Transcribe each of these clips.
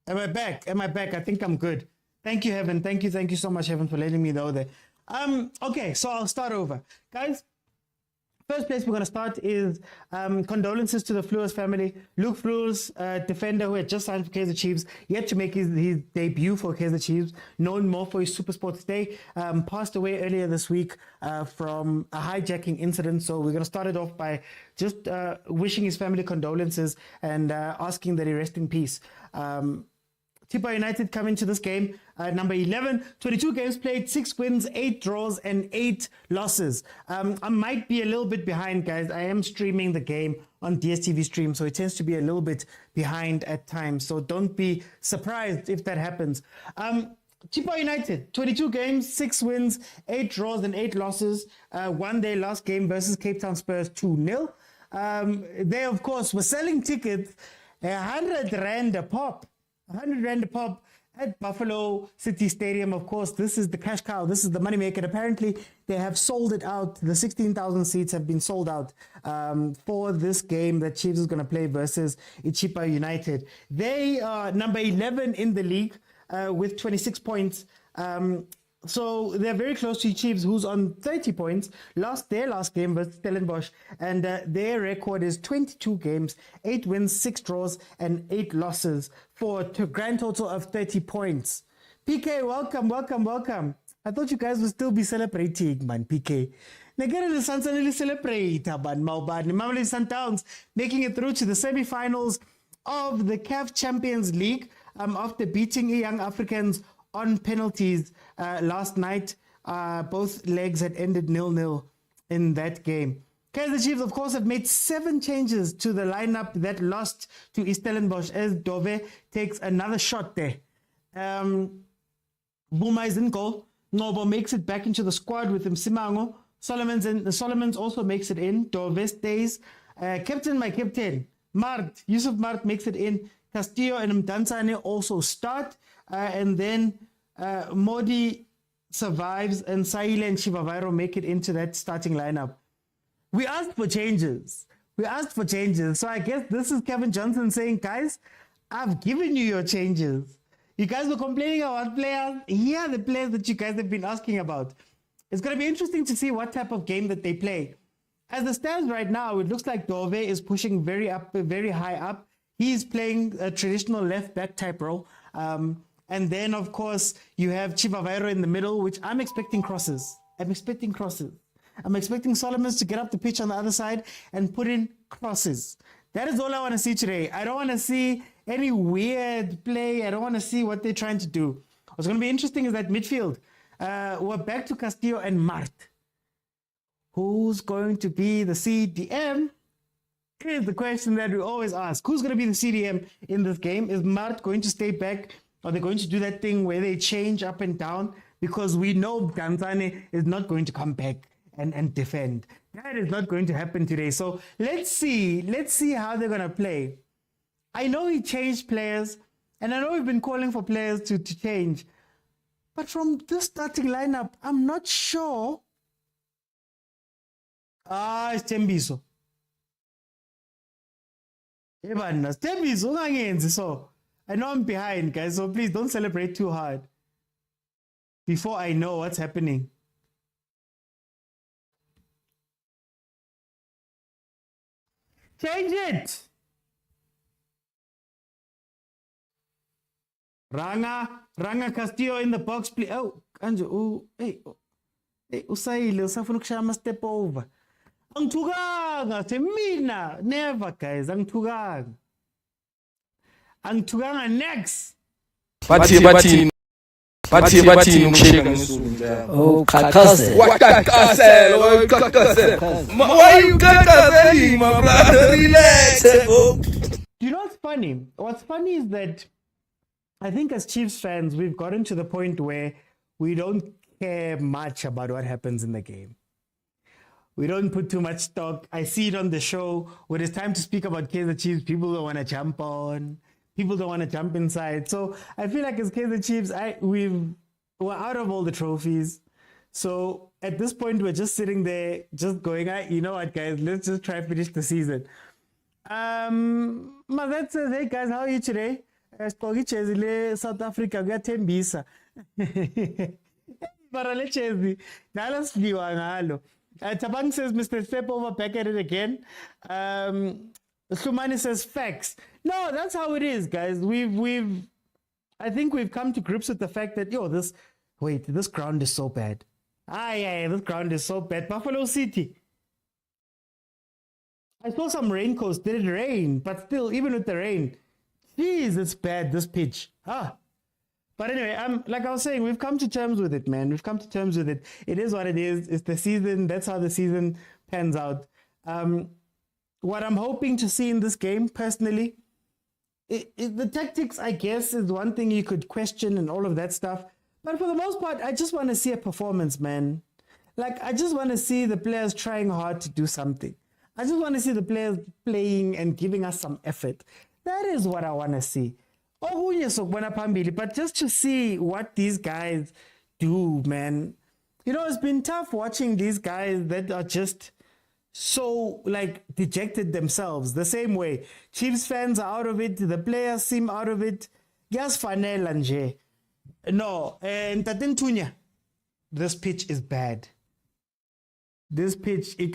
Am I back? Am I back? I think I'm good. Thank you, Heaven. Thank you so much, Heaven, for letting me know there. Okay, so I'll start over. Guys, first place we're going to start is condolences to the Fleurs family. Luke Fleurs, defender who had just signed for Kaizer Chiefs, yet to make his debut for Kaizer Chiefs, known more for his Super Sports Day, passed away earlier this week from a hijacking incident. So we're going to start it off by just wishing his family condolences and asking that he rest in peace. Chippa United come into this game, number 11, 22 games played, 6 wins, 8 draws, and 8 losses. I might be a little bit behind, guys. I am streaming the game on DSTV stream, so it tends to be a little bit behind at times. So don't be surprised if that happens. Chippa United, 22 games, 6 wins, 8 draws, and 8 losses. Won their last game versus Cape Town Spurs 2-0. They, of course, were selling tickets, 100 Rand a pop. 100 Rand a pop at Buffalo City Stadium. Of course, this is the cash cow. This is the moneymaker. Apparently, they have sold it out. The 16,000 seats have been sold out for this game that Chiefs is going to play versus Chippa United. They are number 11 in the league with 26 points. So they're very close to Chiefs, who's on 30 points, lost their last game versus Stellenbosch, and their record is 22 games, 8 wins, 6 draws, and 8 losses for a grand total of 30 points. PK, welcome. I thought you guys would still be celebrating, man, PK. Nagara Sansanili celebrate, man, mamelodi Sundowns making it through to the semi-finals of the CAF Champions League after beating Young Africans on penalties last night. Both legs had ended 0-0 in that game. Kaizer Chiefs, of course, have made 7 changes to the lineup that lost to Stellenbosch as Dove takes another shot there. Buma is in goal. Nobo makes it back into the squad with him. Simango. Solomons also makes it in. Dove stays. Captain, my captain, Yusuf Mart makes it in. Castillo and Mdansane also start. And then Modi survives and Saile and Shivavairo make it into that starting lineup. We asked for changes. So I guess this is Kevin Johnson saying, guys, I've given you your changes. You guys were complaining about players. Here are the players that you guys have been asking about. It's going to be interesting to see what type of game that they play. As it stands right now, it looks like Dove is pushing very high up. He's playing a traditional left back type role. And then, of course, you have Chivavairo in the middle, which I'm expecting crosses. I'm expecting Solomons to get up the pitch on the other side and put in crosses. That is all I want to see today. I don't want to see any weird play. I don't want to see what they're trying to do. What's going to be interesting is that midfield. We're back to Castillo and Mart. Who's going to be the CDM? Here's the question that we always ask. Who's going to be the CDM in this game? Is Mart going to stay back? Are they going to do that thing where they change up and down? Because we know Danzane is not going to come back and defend. That is not going to happen today. So let's see how they're going to play. I know he changed players, and I know we've been calling for players to change. But from this starting lineup, I'm not sure. It's Tembiso. So I know I'm behind, guys, so please don't celebrate too hard before I know what's happening. Change it! Ranga Castillo in the box, please. Oh, Anjo, hey, Usaile, usafuna ukushaya step over. Angithukanga, semina, never, guys, angithukanga. Angithukanga next. Bathi ukusheka ngesulu. Oh, kakase. Why you kakase, my brother? Relax. Do you know what's funny? What's funny is that I think as Chiefs fans, we've gotten to the point where we don't care much about what happens in the game. We don't put too much stock. I see it on the show. When it's time to speak about Kaizer Chiefs, people don't want to jump on. People don't want to jump inside. So I feel like as Kaizer Chiefs, we're out of all the trophies. So at this point, we're just sitting there, just going, you know what, guys, let's just try to finish the season. Mazet says, hey guys, how are you today? Sigqoke ijezi le South Africa kuyathembisa. Mara le jezi nalo sidliwa ngalo. Tabang says Mr. Step over back at it again. Sumani says facts. No, that's how it is, guys. I think we've come to grips with the fact that this ground is so bad. Yeah, this ground is so bad. Buffalo City. I saw some raincoats. Did it rain? But still, even with the rain, jeez, it's bad, this pitch. But anyway, like I was saying, we've come to terms with it, man. We've come to terms with it. It is what it is. It's the season. That's how the season pans out. What I'm hoping to see in this game, personally, the tactics, I guess, is one thing you could question and all of that stuff. But for the most part, I just want to see a performance, man. Like, I just want to see the players trying hard to do something. I just want to see the players playing and giving us some effort. That is what I want to see. But just to see what these guys do, man. You know, it's been tough watching these guys that are just so, like, dejected themselves. The same way. Chiefs fans are out of it. The players seem out of it. Gas fanel anje. No, and Tatentunya. This pitch is bad. This pitch, this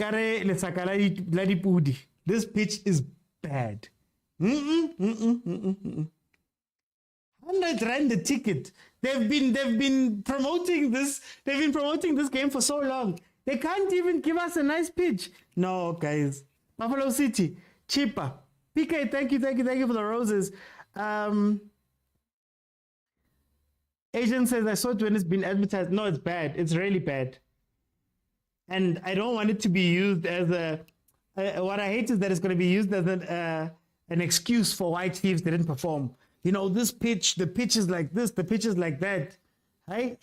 pitch is bad. 100 rand the ticket. They've been promoting this. They've been promoting this game for so long. They can't even give us a nice pitch. No, guys. Buffalo City, Chippa. PK, thank you for the roses. Agent says I saw it when it's been advertised. No, it's bad. It's really bad. And I don't want it to be used as what I hate is that it's going to be used as an excuse for why Chiefs didn't perform. You know, this pitch, the pitch is like this, the pitch is like that. Right?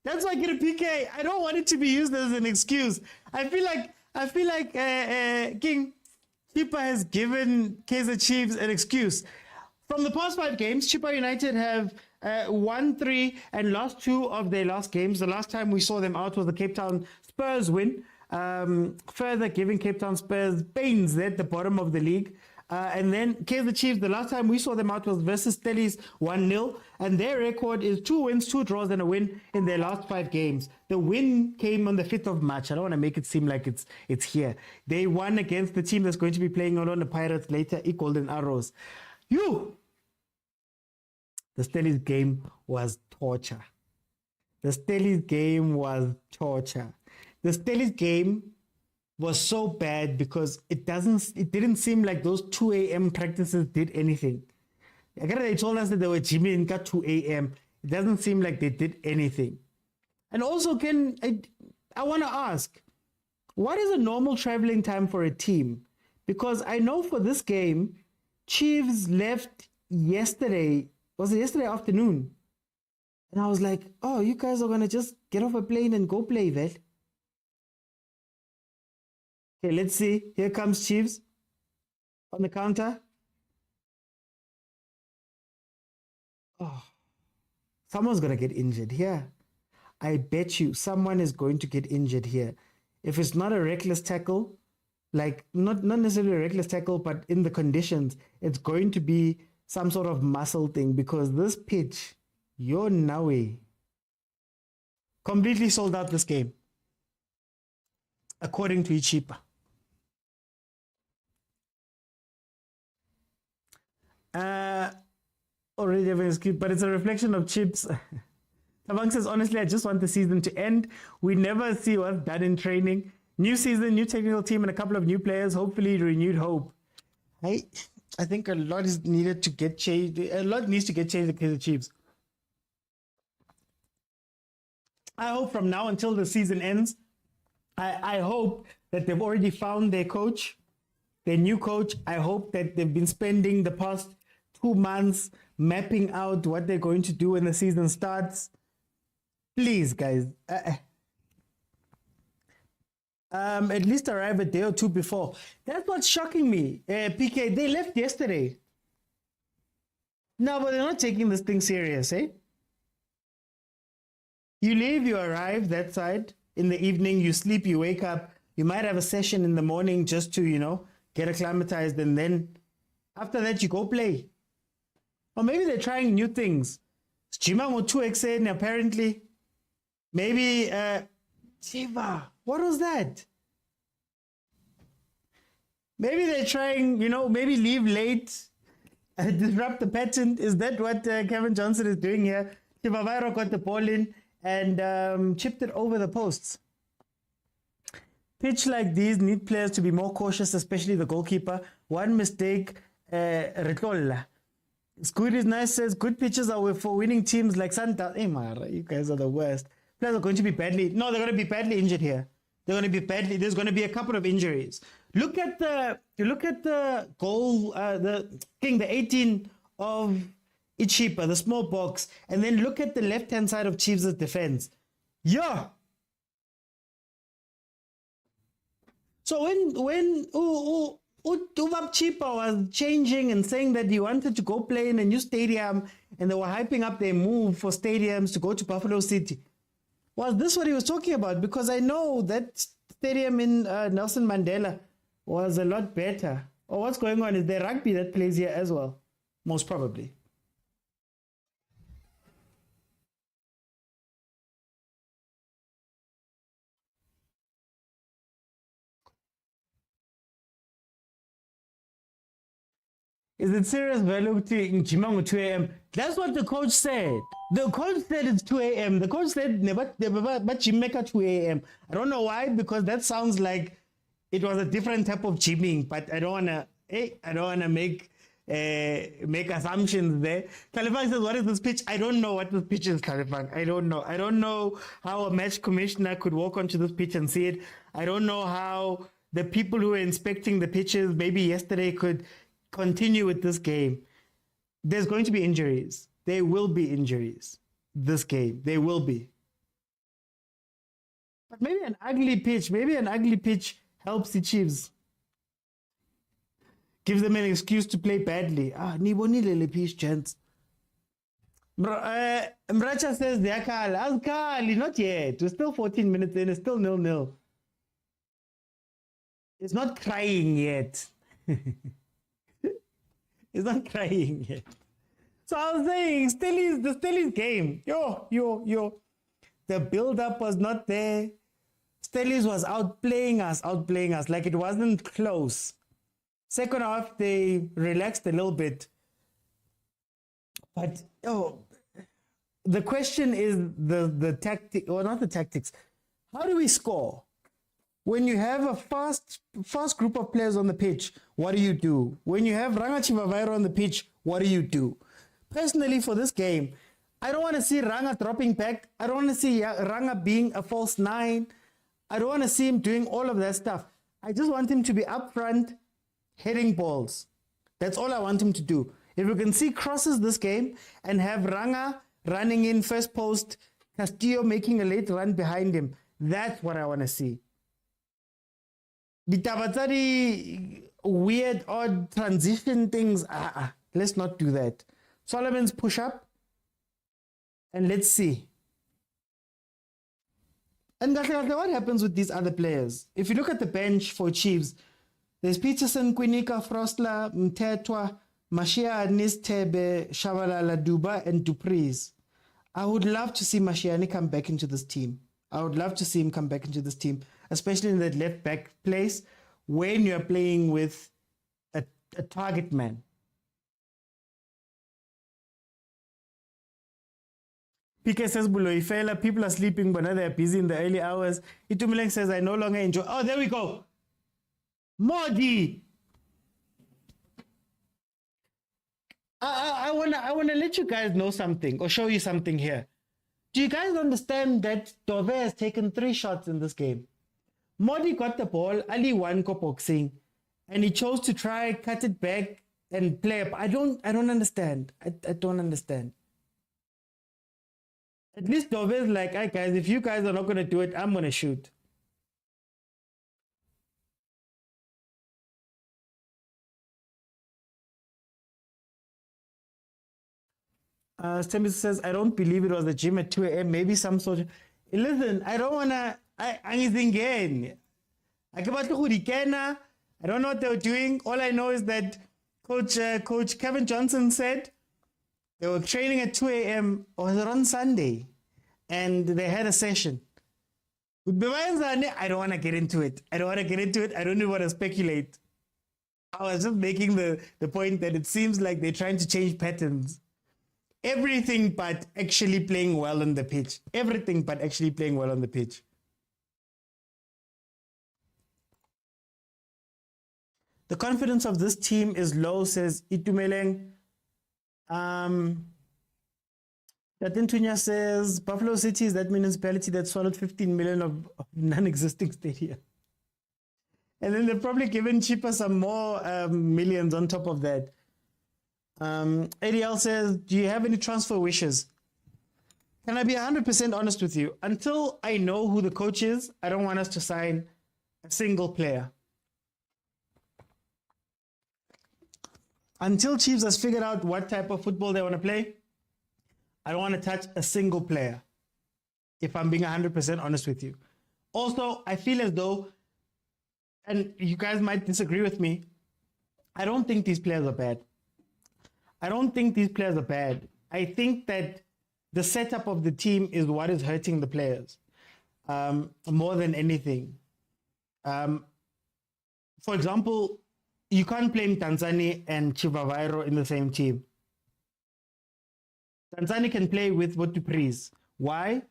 That's why I get a PK. I don't want it to be used as an excuse. I feel like King Chippa has given Kaizer Chiefs an excuse. From the past 5 games, Chippa United have won 3 and lost 2 of their last games. The last time we saw them out was the Cape Town Spurs win, further giving Cape Town Spurs pains at the bottom of the league. And then Kaizer Chiefs, the last time we saw them out was versus Stellies 1-0. And their record is 2 wins, 2 draws, and a win in their last 5 games. The win came on the 5th of March. I don't want to make it seem like it's here. They won against the team that's going to be playing on the Pirates later, Golden Arrows. The Stellies game was torture. The Stellies game was so bad because it didn't seem like those 2 a.m. practices did anything. They told us that they were gymming at 2 a.m. It doesn't seem like they did anything. And also, I want to ask, what is a normal traveling time for a team? Because I know for this game, Chiefs left yesterday. Was it yesterday afternoon? And I was like, oh, you guys are going to just get off a plane and go play, Vel. Okay, let's see. Here comes Chiefs on the counter. Oh, someone's going to get injured here. I bet you someone is going to get injured here. If it's not a reckless tackle, like not necessarily a reckless tackle, but in the conditions, it's going to be some sort of muscle thing because this pitch, you're Nawe, completely sold out this game, according to Chippa. Already having a skip, but it's a reflection of Chips. Tabang says, honestly, I just want the season to end. We never see what's done in training. New season, new technical team, and a couple of new players. Hopefully, renewed hope. I think a lot is needed to get changed. A lot needs to get changed at Kaizer Chiefs. I hope from now until the season ends, I hope that they've already found their coach, their new coach. I hope that they've been spending the past 2 months mapping out what they're going to do when the season starts. Please, guys. At least arrive a day or 2 before. That's what's shocking me. PK, they left yesterday. No, but they're not taking this thing serious, eh? You leave, you arrive that side. In the evening, you sleep, you wake up. You might have a session in the morning just to, get acclimatized. And then after that, you go play. Or maybe they're trying new things. Jima Motu Exen, apparently. Maybe, Chiva, what was that? Maybe they're trying, maybe leave late, disrupt the pattern. Is that what Kevin Johnson is doing here? Chiva got the ball in and chipped it over the posts. Pitch like these need players to be more cautious, especially the goalkeeper. One mistake, Retolla. Squid is nice, says good pitches are for winning teams like Santa. Hey, Mara, you guys are the worst. Players are going to be badly. No, they're going to be badly injured here. They're going to be badly. There's going to be a couple of injuries. Look at the goal, the 18 of Ichipa, the small box, and then look at the left-hand side of Chiefs' defense. Yeah. So when Chippa was changing and saying that he wanted to go play in a new stadium, and they were hyping up their move for stadiums to go to Buffalo City, was this what he was talking about? Because I know that stadium in Nelson Mandela was a lot better. Or what's going on? Is there rugby that plays here as well? Most probably. Is it serious value to Jimangu 2 a.m.? That's what the coach said. The coach said it's 2 a.m. The coach said never but Jimeka 2 a.m. I don't know why, because that sounds like it was a different type of gymming, but I don't wanna make assumptions there. Kalifang says, what is this pitch? I don't know what this pitch is, Kalifang. I don't know. I don't know how a match commissioner could walk onto this pitch and see it. I don't know how the people who were inspecting the pitches maybe yesterday could continue with this game. There's going to be injuries. There will be injuries this game. There will be. But maybe an ugly pitch helps the Chiefs. Gives them an excuse to play badly. Nibonile pitch chance. Mracha says they're Kali, not yet. We're still 14 minutes in. It's still 0-0. It's not crying yet. He's not crying yet. So I was saying, the Stellies game. Yo. The build-up was not there. Stellies was outplaying us like it wasn't close. Second half, they relaxed a little bit. But, the question is the tactic, or not the tactics. How do we score? When you have a fast group of players on the pitch, what do you do? When you have Ranga Chivavairo on the pitch, what do you do? Personally, for this game, I don't want to see Ranga dropping back. I don't want to see Ranga being a false nine. I don't want to see him doing all of that stuff. I just want him to be up front, heading balls. That's all I want him to do. If we can see crosses this game and have Ranga running in first post, Castillo making a late run behind him, that's what I want to see. The Tabatari weird, odd transition things, let's not do that. Solomon's push up, and let's see. And what happens with these other players? If you look at the bench for Chiefs, there's Peterson, Quinica, Frostler, Mtetwa, Mashia, Nistebe, Shabalala, Duba, and Dupreez. I would love to see Mashiani come back into this team. I would love to see him come back into this team, especially in that left back place when you're playing with a target man. PK says, Buloifela, people are sleeping, but now they're busy in the early hours. Itumileng says, I no longer enjoy. Oh, there we go. Modi. I wanna let you guys know something or show you something here. Do you guys understand that Dove has taken 3 shots in this game? Modi got the ball, Ali won boxing, and he chose to try cut it back and play up. I don't understand. I don't understand. At least Dove is like, hey guys, if you guys are not gonna do it, I'm gonna shoot. Stemmis says, I don't believe it was the gym at 2 a.m. Maybe some sort of... Listen, I don't want to... I don't know what they were doing. All I know is that Coach Kevin Johnson said They were training at 2 a.m. or was it on Sunday? And they had a session. I don't want to get into it. I don't even want to speculate. I was just making the point that it seems like they're trying to change patterns. Everything but actually playing well on the pitch. Everything but actually playing well on the pitch. The confidence of this team is low, says Itumeleng. Latintunya says, Buffalo City is that municipality that swallowed 15 million of non-existing stadia. And then they've probably given Chippa some more millions on top of that. ADL says, do you have any transfer wishes? Can I be 100% honest with you? Until I know who the coach is, I don't want us to sign a single player. Until Chiefs has figured out what type of football they want to play, I don't want to touch a single player, if I'm being 100% honest with you. Also, I feel as though, and you guys might disagree with me, I don't think these players are bad. I think that the setup of the team is what is hurting the players more than anything. For example, you can't play Tanzania and Chivavairo in the same team. Tanzania can play with Patrice. Why?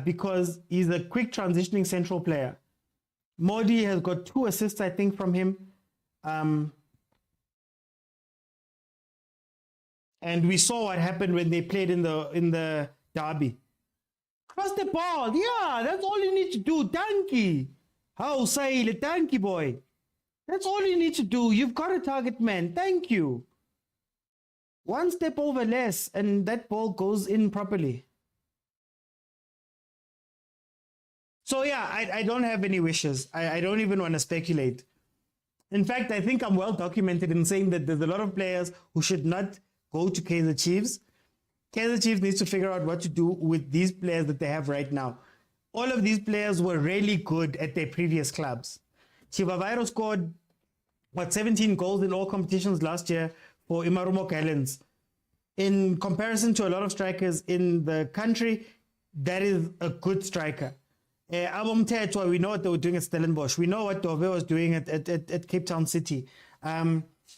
Because he's a quick transitioning central player. Modi has got 2 assists, I think, from him. And we saw what happened when they played in the derby. Cross the ball. Yeah, that's all you need to do. Tanky. How say the tanky boy? That's all you need to do. You've got a target man. Thank you. One step over less, and that ball goes in properly. So yeah, I don't have any wishes. I don't even want to speculate. In fact, I think I'm well documented in saying that there's a lot of players who should not go to Kaizer Chiefs. Kaizer Chiefs needs to figure out what to do with these players that they have right now. All of these players were really good at their previous clubs. Chivavairo scored, 17 goals in all competitions last year for Imarumo Gallants. In comparison to a lot of strikers in the country, that is a good striker. Abomtetwa, we know what they were doing at Stellenbosch. We know what Dove was doing at Cape Town City.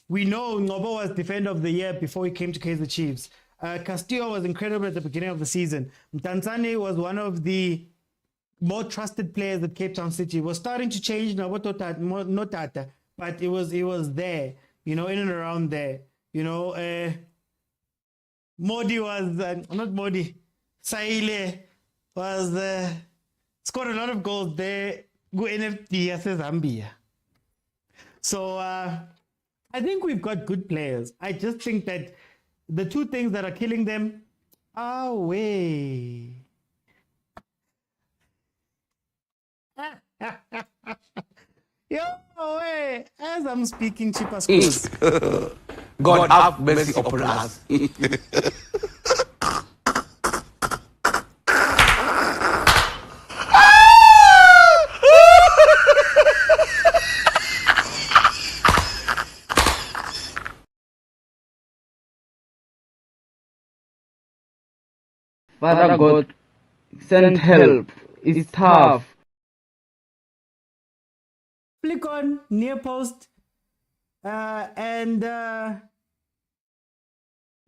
We know Ngobo was defender of the year before he came to Kaizer Chiefs. Castillo was incredible at the beginning of the season. Mtanzane was one of the more trusted players at Cape Town City. It was starting to change now, but it was there, in and around there. Modi was, not Modi, Saile was, scored a lot of goals there. Go NFT as Zambia. So I think we've got good players. I just think that the 2 things that are killing them are way. Way. As I'm speaking, Chippa scores. God have mercy upon us. Father God, send help. It's tough. Flick on near post, and the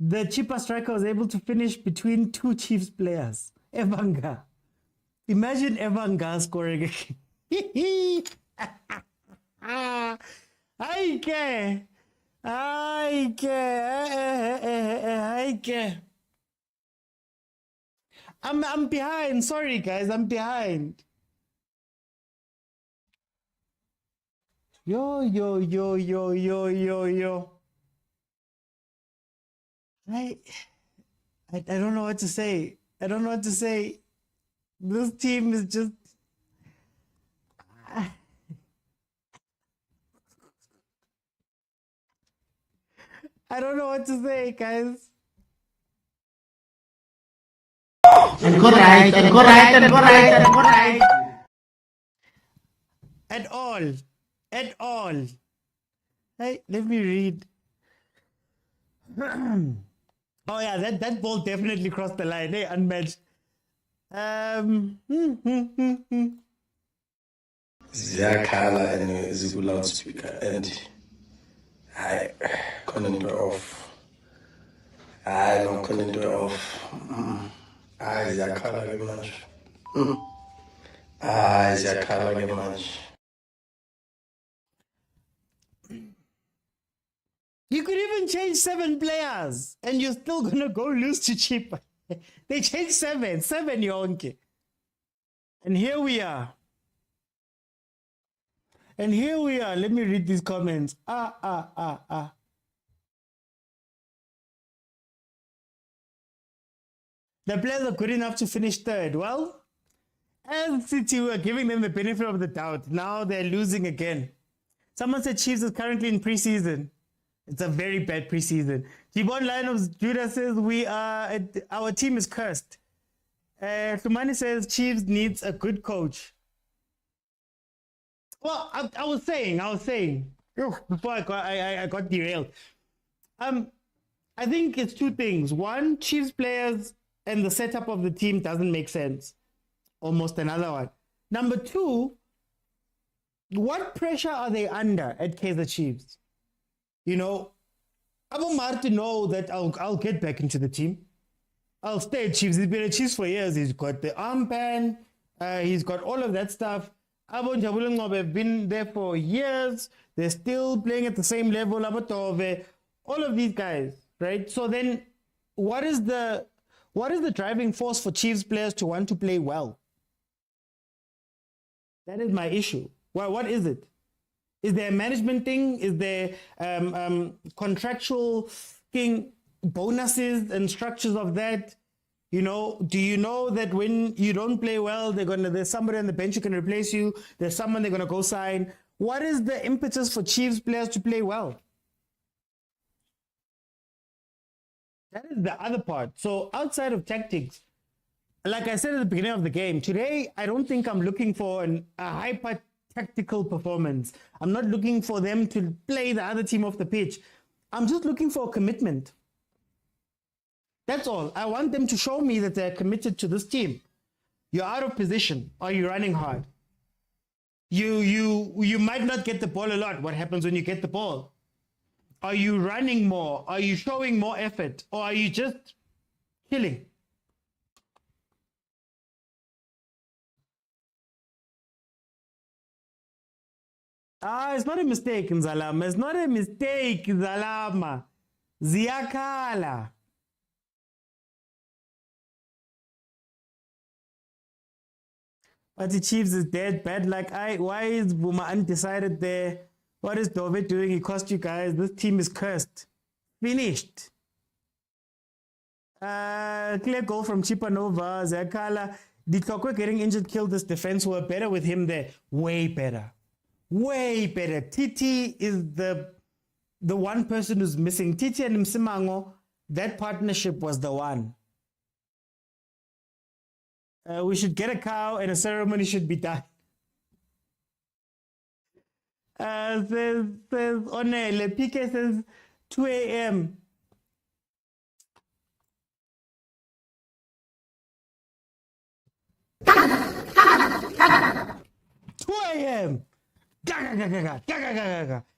Chippa striker was able to finish between 2 Chiefs players. Evanga. Imagine Evanga scoring. I care. I'm behind. Sorry, guys. I'm behind. Yo. I don't know what to say. This team is just. I don't know what to say, guys. And go right. At all. Hey, let me read. Oh yeah, that ball definitely crossed the line. Hey, unmatched. Ziyakhala and ziku loudspeaker and I couldn't do it off. I don't couldn't do it off. I ziyakhala ke manje. I ziyakhala ke manje. You could even change 7 players and you're still gonna go lose to Chippa. They changed 7 yonke. And here we are. And here we are. Let me read these comments. The players are good enough to finish third. Well, as City were giving them the benefit of the doubt, now they're losing again. Someone said Chiefs is currently in preseason. It's a very bad preseason. Gibon Lion of Judah says our team is cursed. Sumani says Chiefs needs a good coach. Well, I was saying, before I got derailed. I think it's 2 things. One, Chiefs players and the setup of the team doesn't make sense. Almost another one. Number 2, what pressure are they under at Kaizer Chiefs? You know, Abu Martin know that I'll get back into the team. I'll stay at Chiefs. He's been at Chiefs for years. He's got the armband. He's got all of that stuff. Abu Jabulungob have been there for years. They're still playing at the same level. Abu Tove, all of these guys, right? So then, what is the driving force for Chiefs players to want to play well? That is my issue. Well, what is it? Is there a management thing? Is there contractual thing, bonuses and structures of that? You know, do you know that when you don't play well, there's somebody on the bench who can replace you? There's someone they're gonna go sign. What is the impetus for Chiefs players to play well? That is the other part. So outside of tactics, like I said at the beginning of the game, today I don't think I'm looking for a hyper tactical performance. I'm not looking for them to play the other team off the pitch. I'm just looking for a commitment. That's all. I want them to show me that they're committed to this team. You're out of position. Are you running hard? You might not get the ball a lot. What happens when you get the ball? Are you running more? Are you showing more effort? Or are you just chilling? It's not a mistake, Nzalama. It's not a mistake, Nzalama. Ziyakhala. But the Chiefs is dead. Bad luck. Why is Buma undecided there? What is Dove doing? He cost you guys. This team is cursed. Finished. Clear goal from Chippa Nova. Ziyakhala. Did Kokwe getting injured kill this defense? Were better with him there. Way better. Way better. Titi is the one person who's missing. Titi and Msimango, that partnership was the one. We should get a cow and a ceremony should be done. Says Onele, PK says 2 a.m.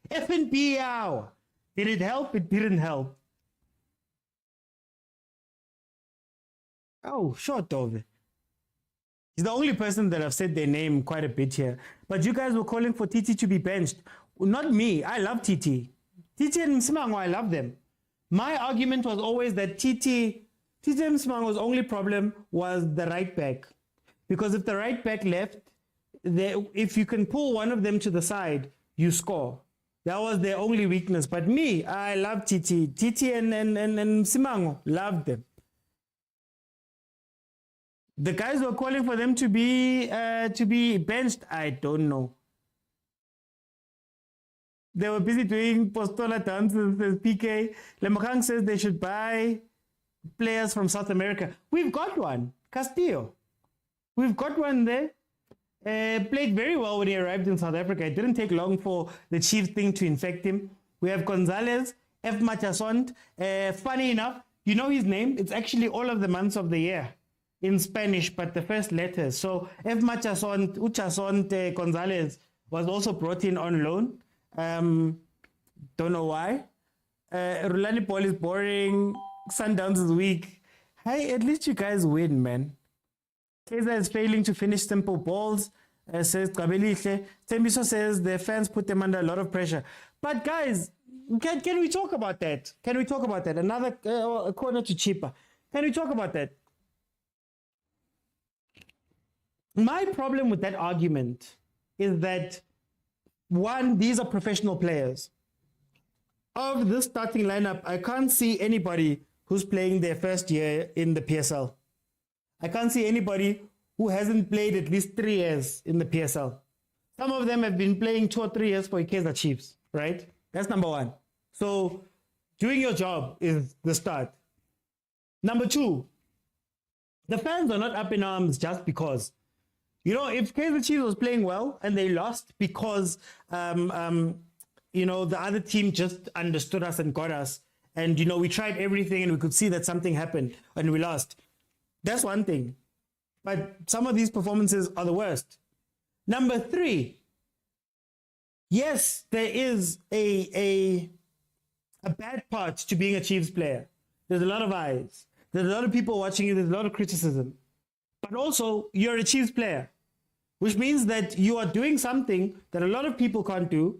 FNP hour. Did it help? It didn't help. Oh, short Dove. He's the only person that I've said their name quite a bit here. But you guys were calling for Titi to be benched. Not me. I love Titi. Titi and Msimango, I love them. My argument was always that Titi and Msimango's only problem was the right back. Because if the right back left, if you can pull one of them to the side, you score. That was their only weakness. But me, I love Titi. Titi and Msimango, loved them. The guys were calling for them to be benched. I don't know. They were busy doing postola dances, says PK. Lemakang says they should buy players from South America. We've got one, Castillo. We've got one there. Played very well when he arrived in South Africa. It didn't take long for the Chiefs thing to infect him. We have Gonzalez, F. Machasont. Funny enough, You know his name? It's actually all of the months of the year in Spanish, but the first letters. So F. Uchasonte Gonzalez was also brought in on loan. Don't know why. Rulani Ball is boring. Sundowns is weak. Hey, at least you guys win, man. Kaizer is failing to finish simple balls, says Gabelihle. Tembiso says the fans put them under a lot of pressure. But guys, can we talk about that? Can we talk about that? Another corner to Chippa. Can we talk about that? My problem with that argument is that, one, these are professional players. Of this starting lineup, I can't see anybody who's playing their first year in the PSL. I can't see anybody who hasn't played at least 3 years in the PSL. Some of them have been playing 2 or 3 years for Kaizer Chiefs, right? That's number one. So doing your job is the start. Number two, the fans are not up in arms just because. You know, if Kaizer Chiefs was playing well and they lost because, you know, the other team just understood us and got us, and, you know, we tried everything and we could see that something happened and we lost, that's one thing. But some of these performances are the worst. Number three, yes, there is a bad part to being a Chiefs player. There's a lot of eyes. There's a lot of people watching you. There's a lot of criticism. But also, you're a Chiefs player, which means that you are doing something that a lot of people can't do.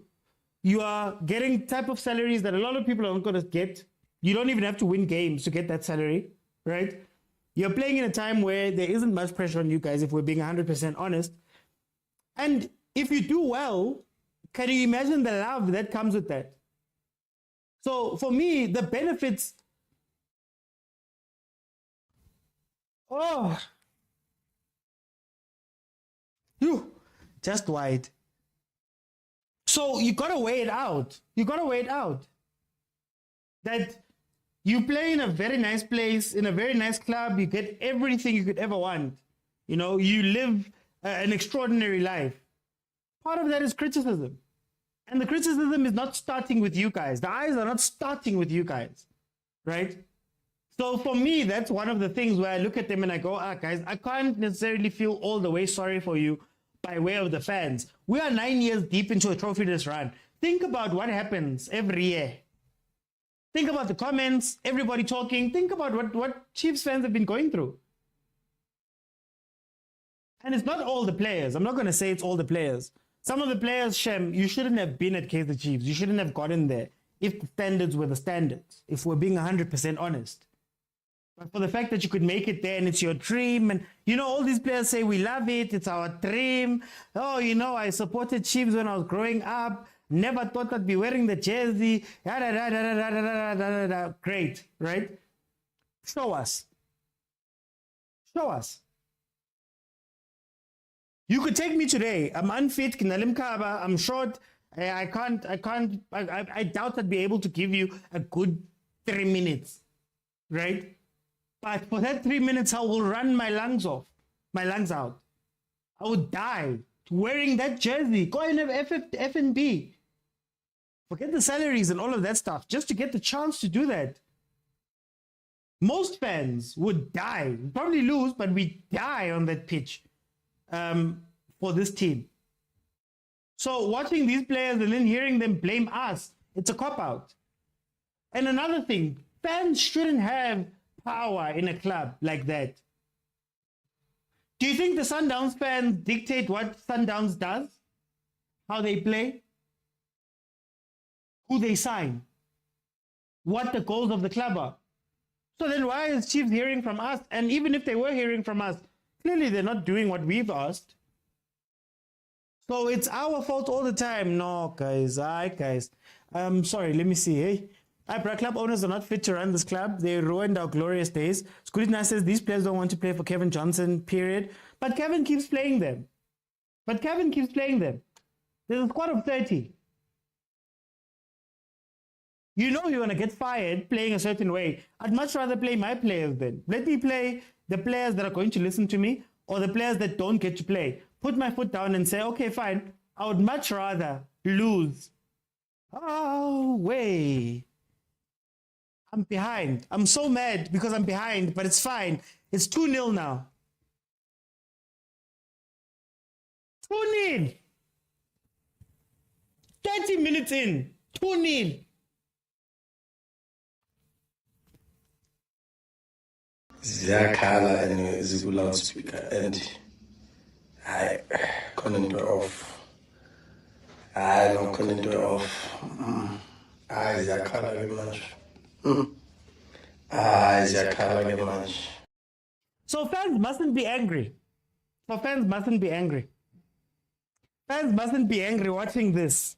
You are getting type of salaries that a lot of people aren't going to get. You don't even have to win games to get that salary, right? You're playing in a time where there isn't much pressure on you guys, if we're being 100% honest. And if you do well, can you imagine the love that comes with that? So for me, the benefits... Oh... just wide. So you gotta weigh it out. You gotta weigh it out. That you play in a very nice place, in a very nice club, you get everything you could ever want. You know, you live an extraordinary life. Part of that is criticism. And the criticism is not starting with you guys. The eyes are not starting with you guys, right? So for me, that's one of the things where I look at them and I go, guys, I can't necessarily feel all the way sorry for you by way of the fans. We are 9 years deep into a trophyless run. Think about what happens every year. Think about the comments, everybody talking. Think about what Chiefs fans have been going through. And it's not all the players. I'm not going to say it's all the players. Some of the players, Shem, you shouldn't have been at Kaizer Chiefs. You shouldn't have gotten there if the standards were the standards, if we're being 100% honest. But for the fact that you could make it there and it's your dream, and you know, all these players say we love it, it's our dream. Oh, you know, I supported Chiefs when I was growing up, never thought I'd be wearing the jersey. Great, right? Show us. Show us. You could take me today. I'm unfit, I'm short. I doubt I'd be able to give you a good 3 minutes, right? But for that 3 minutes, I will run my lungs out. I would die wearing that jersey. Go and have F&B. Forget the salaries and all of that stuff, just to get the chance to do that. Most fans would die, probably lose, but we die on that pitch for this team. So watching these players and then hearing them blame us, it's a cop-out. And another thing, fans shouldn't have power in a club like that. Do you think the Sundowns fans dictate what Sundowns does? How they play? Who they sign? What the goals of the club are? So then why is Chiefs hearing from us? And even if they were hearing from us, clearly they're not doing what we've asked. So it's our fault all the time. No, guys. Sorry, let me see. Hey. Club owners are not fit to run this club. They ruined our glorious days. Skulitna says these players don't want to play for Kevin Johnson, period. But Kevin keeps playing them. There's a squad of 30. You know you're going to get fired playing a certain way. I'd much rather play my players then. Let me play the players that are going to listen to me, or the players that don't get to play. Put my foot down and say, okay, fine. I would much rather lose. Oh, way. I'm behind. I'm so mad because I'm behind, but it's fine. It's 2-0 now. 2-0. 30 minutes in. 2-0. Ziyakhala and ziku loudspeaker and I couldn't do it off. I don't couldn't do it off. I ziyakhala ke manje. Ziyakhala ke manje. So fans mustn't be angry. Fans mustn't be angry. Fans mustn't be angry watching this.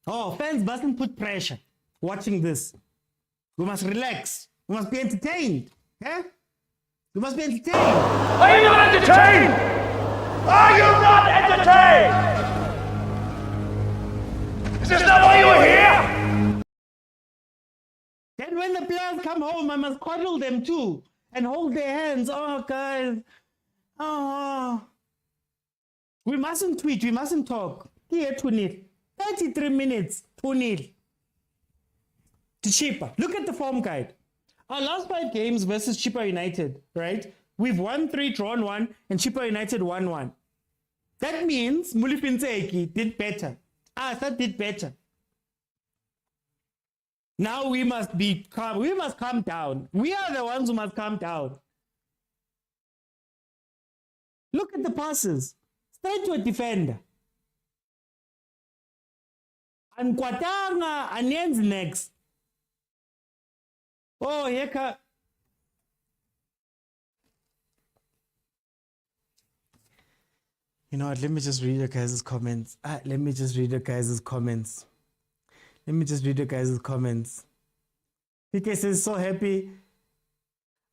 Oh, fans mustn't put pressure watching this. We must relax. We must be entertained. Yeah? We must be entertained. Are you not entertained? Are you not entertained? Is this not why you were here? Then when the players come home, I must coddle them too and hold their hands. Oh, guys. Oh. We mustn't tweet. We mustn't talk. Here, 2-0. 33 minutes, 2-0. To Chippa. Look at the form guide. Our last 5 games versus Chippa United, right? We've won 3, drawn 1, and Chippa United won 1. That means Mulipinseki did better. That did better. Now we must be calm. We must calm down. We are the ones who must calm down. Look at the passes. Straight to a defender. And Kwatanga and next. Oh, here. You know what? Let me just read your guys' comments. Let me just read your guys' comments. PK says, so happy.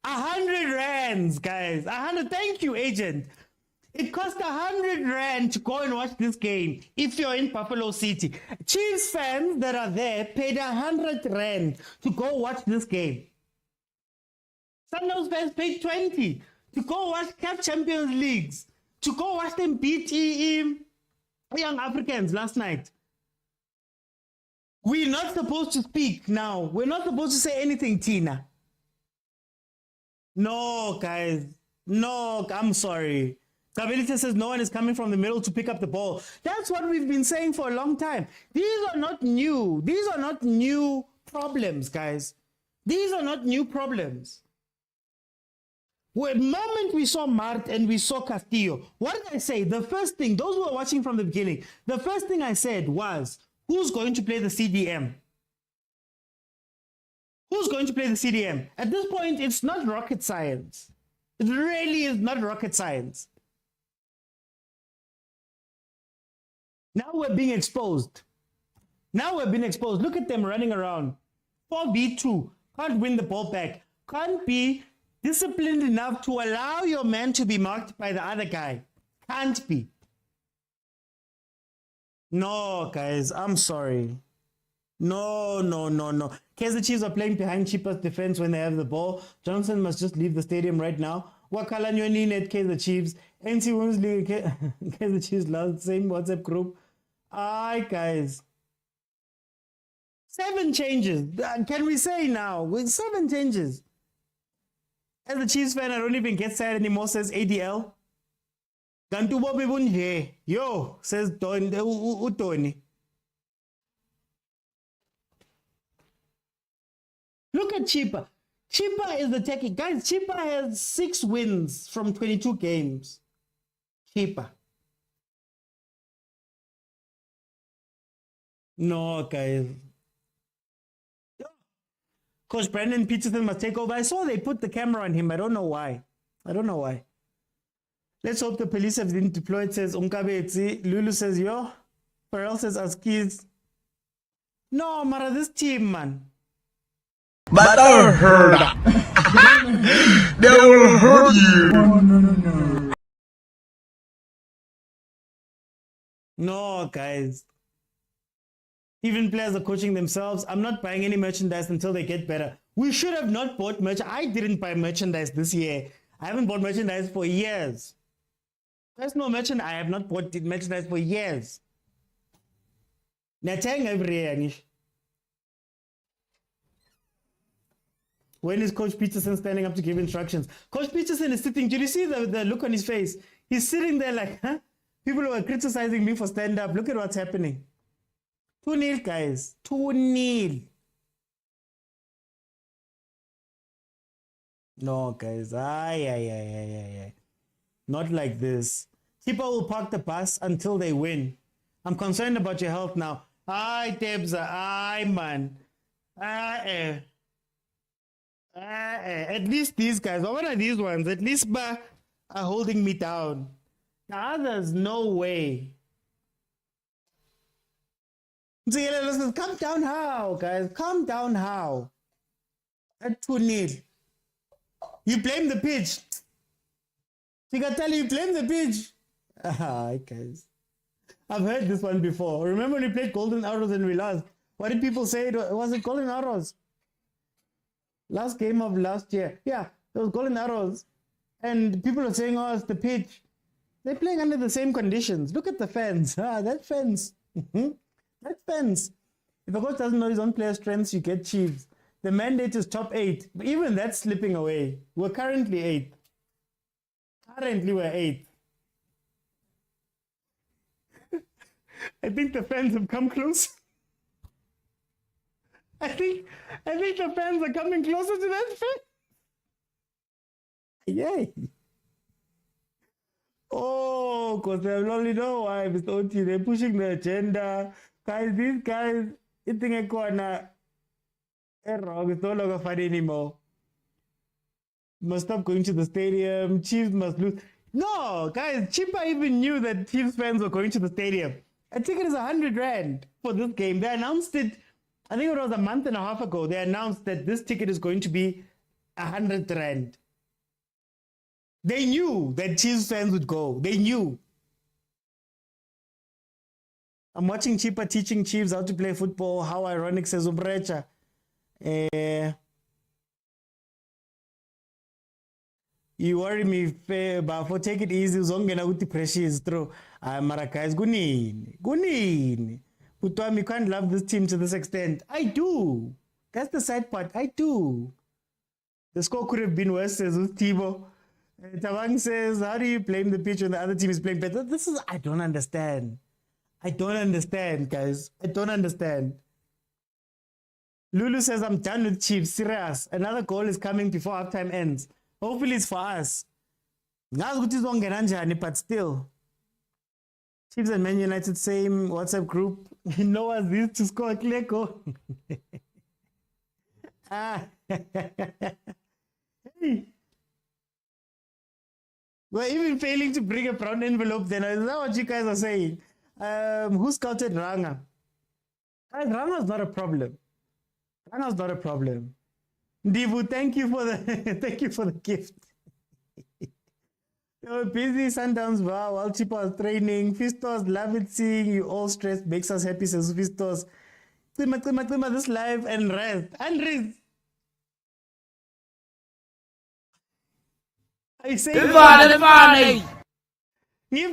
100 rands, guys. 100. Thank you, agent. It cost 100 rand to go and watch this game if you're in Buffalo City. Chiefs fans that are there paid 100 rand to go watch this game. Sundowns fans paid 20 to go watch CAF Champions League, to go watch them beat Young Africans last night. We're not supposed to speak now. We're not supposed to say anything, Tina. No, guys. No, I'm sorry. Gavin says no one is coming from the middle to pick up the ball. That's what we've been saying for a long time. These are not new. These are not new problems, guys. These are not new problems. The moment we saw Mart and we saw Castillo, what did I say? The first thing, those who were watching from the beginning, the first thing I said was, who's going to play the CDM? Who's going to play the CDM? At this point, it's not rocket science. It really is not rocket science. Now we're being exposed. Look at them running around. 4v2. Can't win the ball back. Can't be disciplined enough to allow your man to be marked by the other guy. Can't be. No, guys, I'm sorry. No. Kaizer Chiefs are playing behind Chippa's defense when they have the ball. Johnson must just leave the stadium right now. Wakala Nyoni at Kaizer Chiefs. NC Women's League, Kaizer Chiefs last same WhatsApp group. Aye, guys. 7 changes. Can we say now? With 7 changes. As a Chiefs fan, I don't even get sad anymore, says ADL. Gantubo bibunje. Yo, says Tony. Look at Chippa. Chippa is the techie. Guys, Chippa has 6 wins from 22 games. Chippa. No, guys. Coach Brandon Peterson must take over. I saw they put the camera on him. I don't know why. Let's hope the police have been deployed, says Unkabetsi. Lulu says, yo. Pharrell says, Askiz. No, Mara, this team, man. But I heard that. They will hurt you. No, guys. Even players are coaching themselves. I'm not buying any merchandise until they get better. We should have not bought merch. I didn't buy merchandise this year. I haven't bought merchandise for years. There's no merchandise. I have not bought merchandise for years. Natang every year. When is Coach Peterson standing up to give instructions? Coach Peterson is sitting. Did you see the look on his face? He's sitting there like, huh? People who are criticizing me for stand up. Look at what's happening. 2-0, guys. 2-0. No, guys. Aye. Not like this. People will park the bus until they win. I'm concerned about your health now. Aye, Debza. Aye, man. At least these guys, one of these ones, at least are holding me down. The others, no way. So, listen, calm down how, guys? Calm down how? At 2-0. You blame the pitch. You can tell you blame the pitch. Guys. I've heard this one before. Remember when we played Golden Arrows and we lost? What did people say? Was it Golden Arrows? Last game of last year. Yeah, it was Golden Arrows. And people are saying, oh, it's the pitch. They're playing under the same conditions. Look at the fence. That fence. That fence. If a coach doesn't know his own player strengths, you get Chiefs. The mandate is top 8. But even that's slipping away. We're currently 8th. Currently, we're 8th. I think the fans have come close. I think the fans are coming closer to that fence. Yay. Oh, because they only know why, Mr. Oti. They're pushing the agenda. Guys, these guys, it's a corner. Wrong. It's no longer fun anymore. Must stop going to the stadium. Chiefs must lose. No, guys, Chippa even knew that Chiefs fans were going to the stadium. A ticket is 100 Rand for this game. They announced it, I think it was a month and a half ago. They announced that this ticket is going to be 100 Rand. They knew that Chiefs fans would go. They knew. I'm watching Chippa teaching Chiefs how to play football. How ironic, says Ubrecha. You worry me, but for take it easy, uzongena ukuthi pressure is through. Mara guys, gunini. Utwam, you can't love this team to this extent. I do. That's the sad part. I do. The score could have been worse, says Tibo. Tawang says, how do you blame the pitch when the other team is playing better? I don't understand. I don't understand, guys. I don't understand. Lulu says, I'm done with Chiefs. Serious. Another goal is coming before halftime ends. Hopefully it's for us. But still. Chiefs and Man United, same WhatsApp group. Noah's used to score a clear goal. Hey. We're even failing to bring a brown envelope then. Is that what you guys are saying? Who scouted Ranga? Guys, Ranga's not a problem. Ranga's not a problem. Divu, thank you for the gift. They were busy, Sundowns, wow, while Chippa was training. Fistos, love it seeing you all stressed, makes us happy, says Fistos. Tima, this live and rest. And rest. I say Nivale. You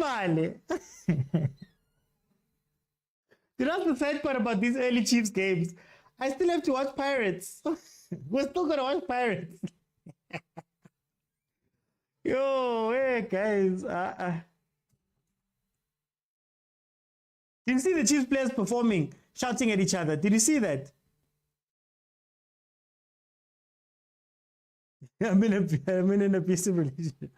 know the sad part about these early Chiefs games? I still have to watch Pirates. We're still gonna watch Pirates. Yo, hey guys. Did you see the Chiefs players performing, shouting at each other? Did you see that? I'm in a peaceful relationship.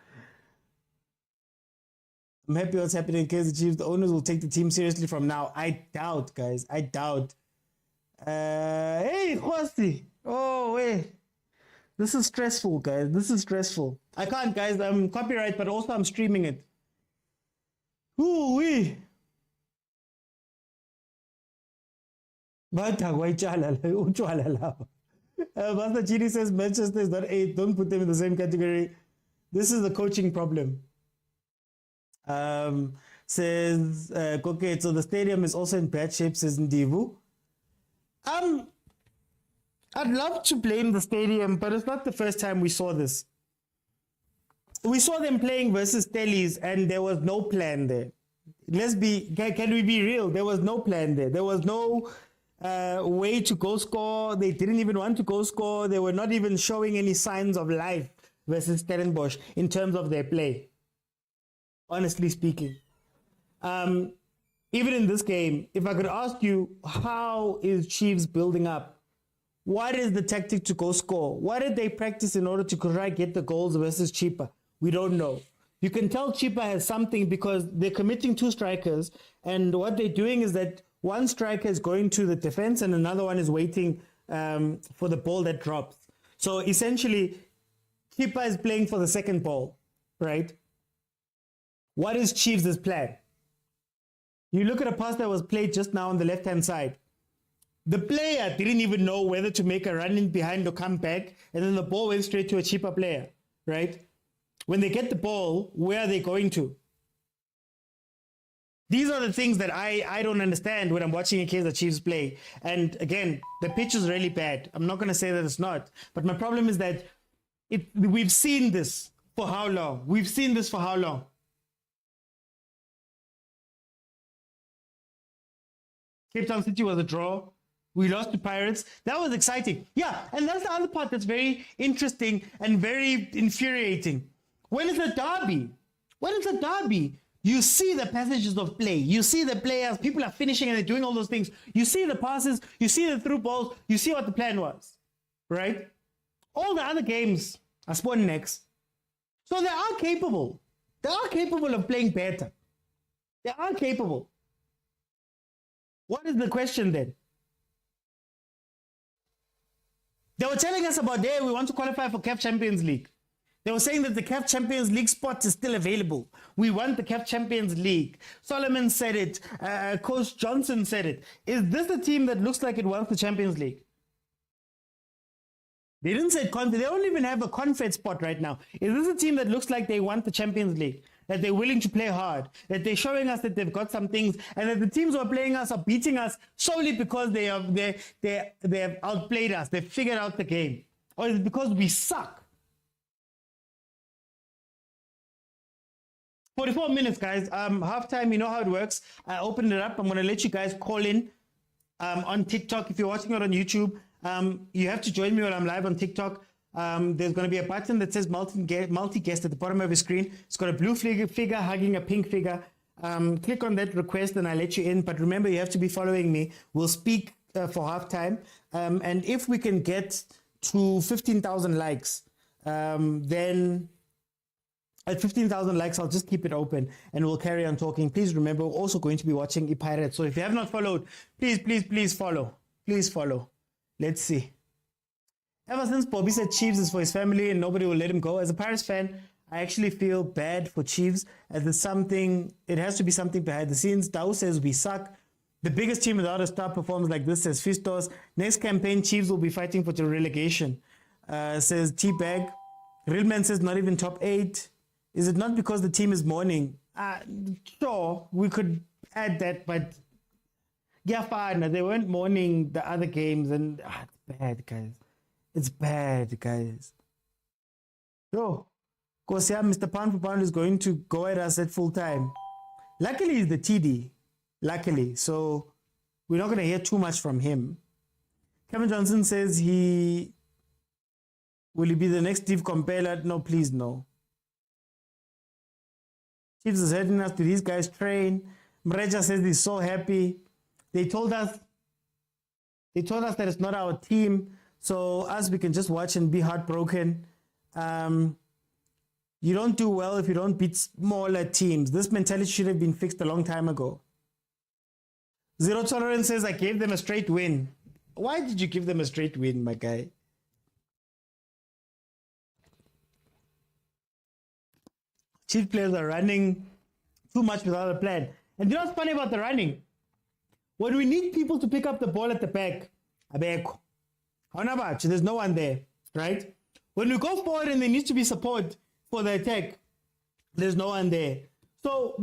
I'm happy what's happening in Kaizer Chiefs. The owners will take the team seriously from now. I doubt, guys. I doubt. Hey, Khosi. Oh, wait. This is stressful, guys. This is stressful. I can't, guys. I'm copyright, but also I'm streaming it. Ooh-wee. Master Chidi says Manchester is not 8. Don't put them in the same category. This is a coaching problem. Says okay, so the stadium is also in bad shape, says Ndivu. I'd love to blame the stadium, but it's not the first time we saw this. We saw them playing versus Stellies and there was no plan there. Can we be real? There was no plan there. There was no way to go score. They didn't even want to go score. They were not even showing any signs of life versus Stellenbosch in terms of their play. Honestly speaking. Even in this game, if I could ask you, how is Chiefs building up? What is the tactic to go score? What did they practice in order to get the goals versus Chippa? We don't know. You can tell Chippa has something because they're committing 2 strikers, and what they're doing is that one striker is going to the defense and another one is waiting for the ball that drops. So essentially, Chippa is playing for the second ball, right? What is Chiefs' plan? You look at a pass that was played just now on the left-hand side. The player didn't even know whether to make a run in behind or come back, and then the ball went straight to a Chippa player, right? When they get the ball, where are they going to? These are the things that I don't understand when I'm watching a Kaizer Chiefs play. And again, the pitch is really bad. I'm not going to say that it's not. But my problem is that we've seen this for how long? We've seen this for how long? Cape Town City was a draw. We lost to Pirates. That was exciting. Yeah, and that's the other part that's very interesting and very infuriating. When it's a derby, you see the passages of play. You see the players, people are finishing and they're doing all those things. You see the passes, you see the through balls, you see what the plan was, right? All the other games are spawned next. So they are capable. They are capable of playing better. They are capable. What is the question then? They were telling us about, hey, we want to qualify for CAF Champions League. They were saying that the CAF Champions League spot is still available. We want the CAF Champions League. Solomon said it. Coach Johnson said it. Is this a team that looks like it wants the Champions League? They didn't say they don't even have a confed spot right now. Is this a team that looks like they want the Champions League? That they're willing to play hard? That they're showing us that they've got some things, and that the teams who are playing us are beating us solely because they have outplayed us. They've figured out the game. Or is it because we suck? 44 minutes, guys. Halftime, you know how it works. I opened it up. I'm going to let you guys call in on TikTok. If you're watching it on YouTube, you have to join me when I'm live on TikTok. There's going to be a button that says multi-guest at the bottom of your screen. It's got a blue figure hugging a pink figure. Click on that request and I'll let you in. But remember, you have to be following me. We'll speak for halftime. And if we can get to 15,000 likes, then at 15,000 likes, I'll just keep it open and we'll carry on talking. Please remember, we're also going to be watching Pirates. So if you have not followed, please follow. Please follow. Let's see. Ever since Bobby said Chiefs is for his family and nobody will let him go, as a Pirates fan, I actually feel bad for Chiefs as it has to be something behind the scenes. Tao says we suck. The biggest team without a star performs like this, says Fistos. Next campaign, Chiefs will be fighting for the relegation, says T-Bag. Realman says not even top 8. Is it not because the team is mourning? Sure, we could add that, but yeah, fine. They weren't mourning the other games, and it's bad, guys. It's bad, guys. So, of course, yeah, Mr. Pound for Pound is going to go at us at full time. Luckily, he's the TD. Luckily. So, we're not going to hear too much from him. Kevin Johnson says will he be the next Steve Compella? No, please, no. Chiefs is hurting us. Do these guys train? Mreja says he's so happy. They told us that it's not our team. So us, we can just watch and be heartbroken. You don't do well if you don't beat smaller teams. This mentality should have been fixed a long time ago. Zero Tolerance says, I gave them a straight win. Why did you give them a straight win, my guy? Chief players are running too much without a plan. And you know what's funny about the running? When we need people to pick up the ball at the back, there's no one there, right? When we go forward and there needs to be support for the attack, there's no one there. So,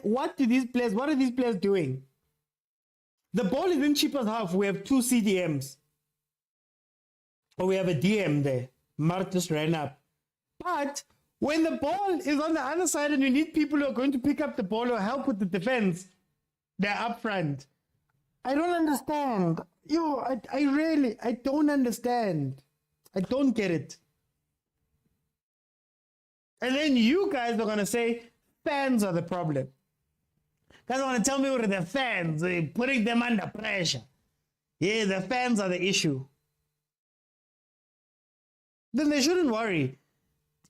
what are these players doing? The ball is in Chippa's half. We have 2 CDMs. Or we have a DM there. Mart just ran up. But When the ball is on the other side and you need people who are going to pick up the ball or help with the defense, they're up front. I don't understand. I don't understand. I don't get it. And then you guys are going to say fans are the problem. Guys want to tell me what are the fans, putting them under pressure. Yeah, the fans are the issue. Then they shouldn't worry.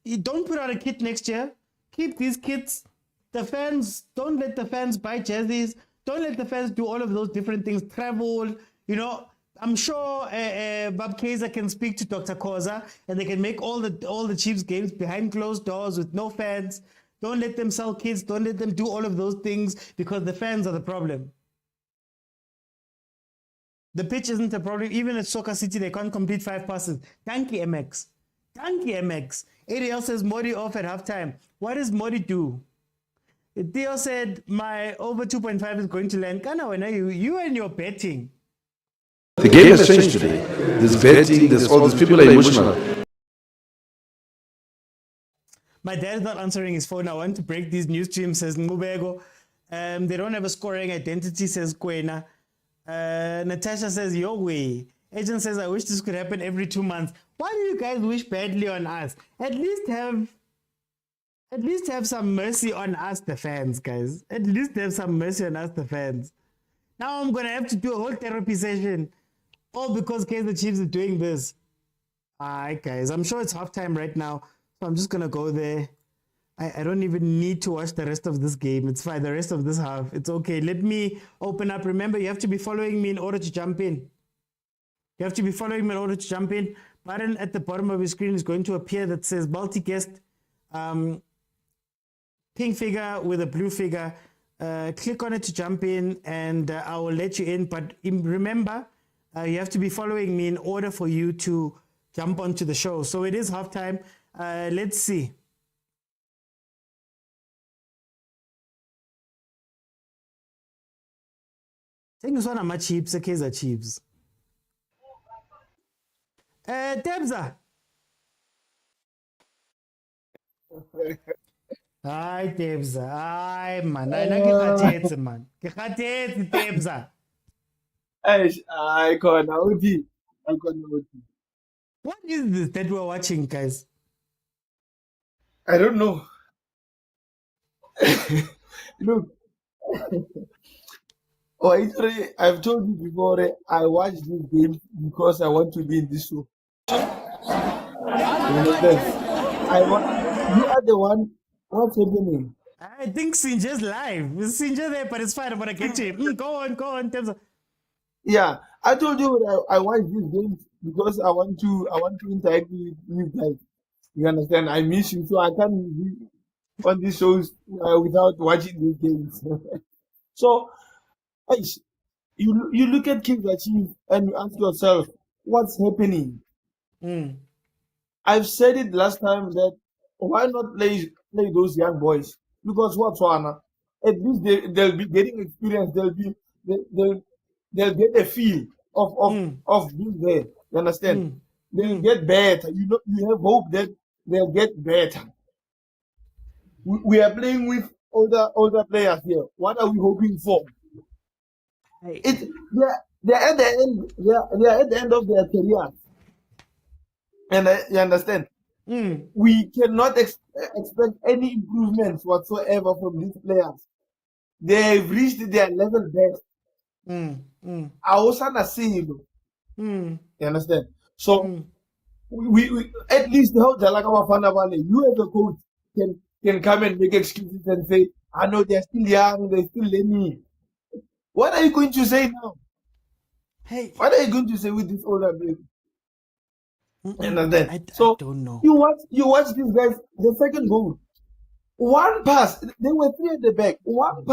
You don't put out a kit next year. Keep these kits. The fans, don't let the fans buy jerseys. Don't let the fans do all of those different things. Travel, I'm sure Bob Kaizer can speak to Dr. Khoza and they can make all the Chiefs games behind closed doors with no fans. Don't let them sell kits. Don't let them do all of those things because the fans are the problem. The pitch isn't a problem. Even at Soccer City, they can't complete 5 passes. Thank you, MX. Thank you, MX. ADL says Modi off at halftime. What does Modi do? Theo said my over 2.5 is going to land. Kana, when are you and your betting? The game has changed today. There's betting, there's all these people are emotional. My dad is not answering his phone. I want to break these news streams, says Ngubego. They don't have a scoring identity, says Kwena. Natasha says, your way. Agent says, I wish this could happen every 2 months. Why do you guys wish badly on us? At least have some mercy on us, the fans, guys. At least have some mercy on us, the fans. Now I'm going to have to do a whole therapy session. All because Kaizer Chiefs is doing this. Alright, guys. I'm sure it's halftime right now. So I'm just going to go there. I don't even need to watch the rest of this game. It's fine. The rest of this half. It's okay. Let me open up. Remember, you have to be following me in order to jump in. You have to be following me in order to jump in. Button at the bottom of your screen is going to appear that says multi-guest. Pink figure with a blue figure. Click on it to jump in and I will let you in. But remember, you have to be following me in order for you to jump onto the show. So it is halftime. Let's see. I think it's one of my Chiefs, Kaizer Chiefs. Debza. Hi, Debza. Hi, man. I like it, man. Get Debza. I can't know. What is this that we're watching, guys? I don't know. Look. I've told you before, I watch this game because I want to be in this show. You understand? You are the one. What's happening? I think Sinja's live. Sinja there, but it's fine. I'm gonna get to him. Go on, Debza. Yeah, I told you I watch this game because I want to interact with you guys. You understand? I miss you, so I can't be on these shows without watching these games. So. You look at Kaizer Chiefs and you ask yourself, what's happening? I've said it last time that why not play those young boys? Because what's one? At least they'll be getting experience. They'll get a feel of being there. You understand? They'll get better. You have hope that they'll get better. We are playing with older players here. What are we hoping for? They're at the end. They're at the end of their career, and you understand. We cannot expect any improvements whatsoever from these players. They've reached their level best. I also see you. You understand? So we at least how like our bafana, you as a coach can come and make excuses and say, I know they're still young, they're still learning. What are you going to say now? Hey, what are you going to say with this older baby? I don't know. You watch these guys. The second goal, one pass. They were 3 at the back. One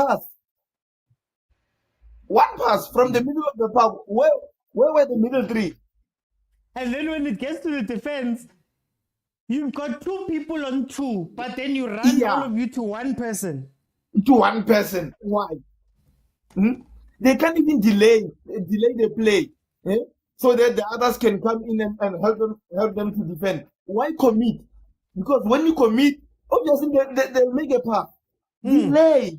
pass from the middle of the park. Where were the middle 3? And then when it gets to the defense, you've got 2 people on 2, but then you run all of you to one person. Why? They can't even delay the play, so that the others can come in and help them to defend. Why commit? Because when you commit, Obviously, they'll make a pass. Delay.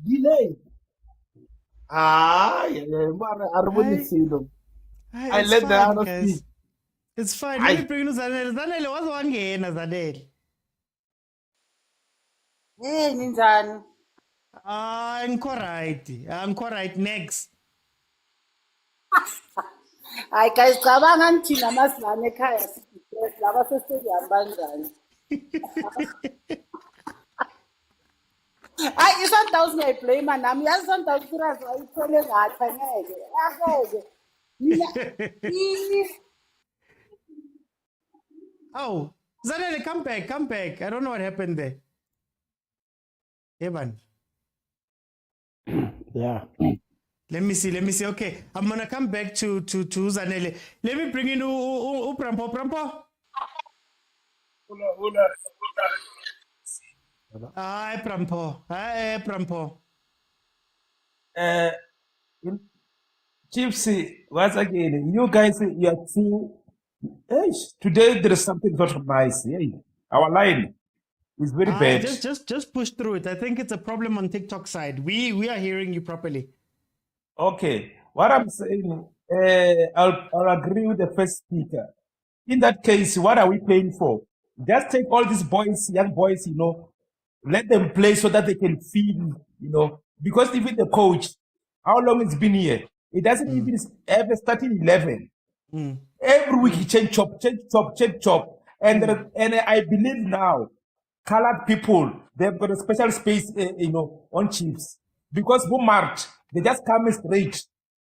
Ah, yeah. I let the others speak. It's fine. Let me bring you Zanele. Zanele was one game, Zanele. Hey, ninjani? I'm quite next. Hayi guys, cabanga nithina masilana ekhaya sithi laba sestadium banjani. Hayi iSundowns ngiyayiblame nami yazi iSundowns serious ayithole ngathi angeke. Angeke. Mina Oh, Zanele, come back. I don't know what happened there. Evan. Yeah. Let me see. Okay, I'm gonna come back to Zanele. Let me bring in Prampo. Hi, Prampo. Chiefs, once again, you guys, you are too. Hey, today there is something not nice. Hey, our line is very bad. Just push through it. I think it's a problem on TikTok side. We are hearing you properly. Okay, what I'm saying, I'll agree with the first speaker. In that case, what are we paying for? Just take all these boys, young boys, let them play so that they can feel, because even the coach, how long it's been here? It doesn't even ever start in 11. Every week he change chop. And I believe now, colored people, they've got a special space, on Chiefs. Because who march, they just come straight.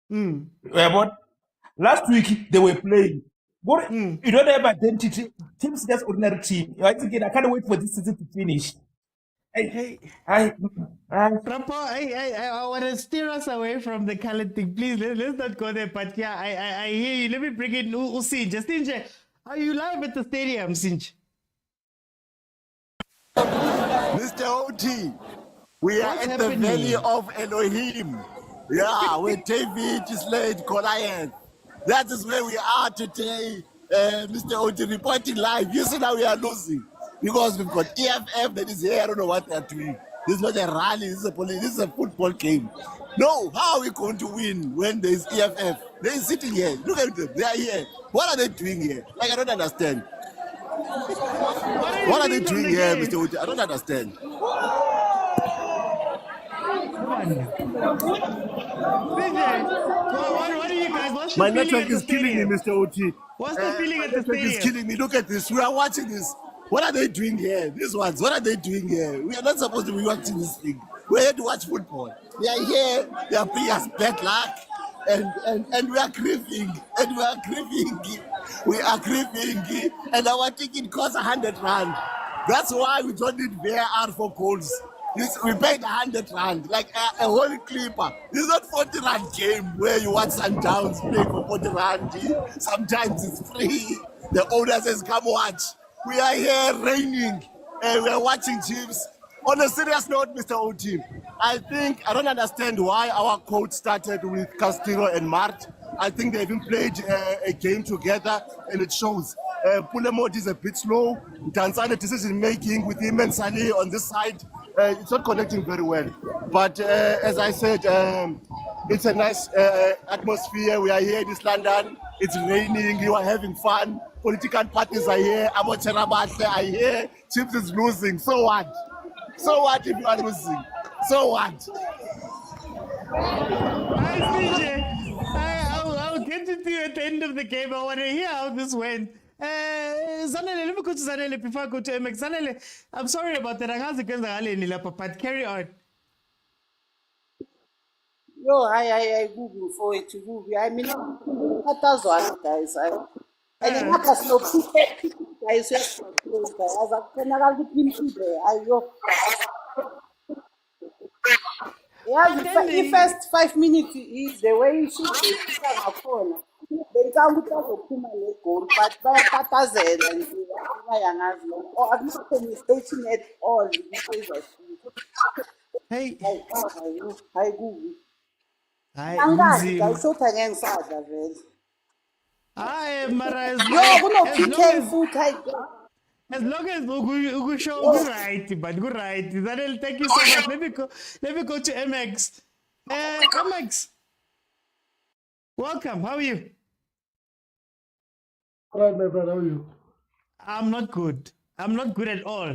But last week, they were playing. But you don't have identity. Teams just ordinary team. I can't wait for this season to finish. I want to steer us away from the colored thing. Please, let's not go there. But yeah, I hear you. Let me bring in Sinj. Sinj, are you live at the stadium, Sinj? Mr. OT, we are at the Valley of Elohim. Yeah, where David is laid Goliath. That is where we are today. Mr. OT reporting live. You see now we are losing. Because we've got EFF that is here. I don't know what they're doing. This is not a rally. This is a football game. No, how are we going to win when there is EFF? They're sitting here. Look at them. They are here. What are they doing here? Like, I don't understand. What are they doing here, Mr. Uti? I don't understand. What are you guys? What's My the feeling network at the is killing me, stadium? Mr. Oti. What's the feeling at the network is stadium? killing me. Look at this. We are watching this. What are they doing here? These ones, what are they doing here? We are not supposed to be watching this thing. We're here to watch football. They are here. They are bringing us bad luck. And we are grieving. And we are grieving. We are grieving. And our ticket costs 100 rand. That's why we don't need VAR for goals. We paid 100 rand, like a whole clipper. This is not 40 rand game where you watch Sundowns play for 40 rand. Sometimes it's free. The owner says, come watch. We are here raining and we are watching Chiefs. On a serious note, Mr. O-Team, I don't understand why our coach started with Castillo and Mart. I think they even played a game together and it shows. Pulemot is a bit slow. Tanzania decision making with him and Salih on this side, it's not connecting very well. But as I said, it's a nice atmosphere. We are here in East London. It's raining. You are having fun. Political parties are here. Amocherabatle are here. Chiefs is losing. So what? So what if you are losing? So what? I'll get to you at the end of the game. I want to hear how this went. Zanele, let me go to Zanele before I go to MX. Zanele, I'm sorry about that. But carry on. Yo, I Google for it to Google. I mean, that's one, guys. I think that's no guys. Yes, as a general between the first 5 minutes is the way you should be a corner. Then come with a goal, but by Patazel and or I'm not mistaken at all. Hey, I Google. I thought I am sad. Mara, PK foot. As long as Ugu show good right, but good right. Zanel, thank you so much. Let me go to MX. MX, welcome. How are you? All right, my friend, how are you? I'm not good. I'm not good at all.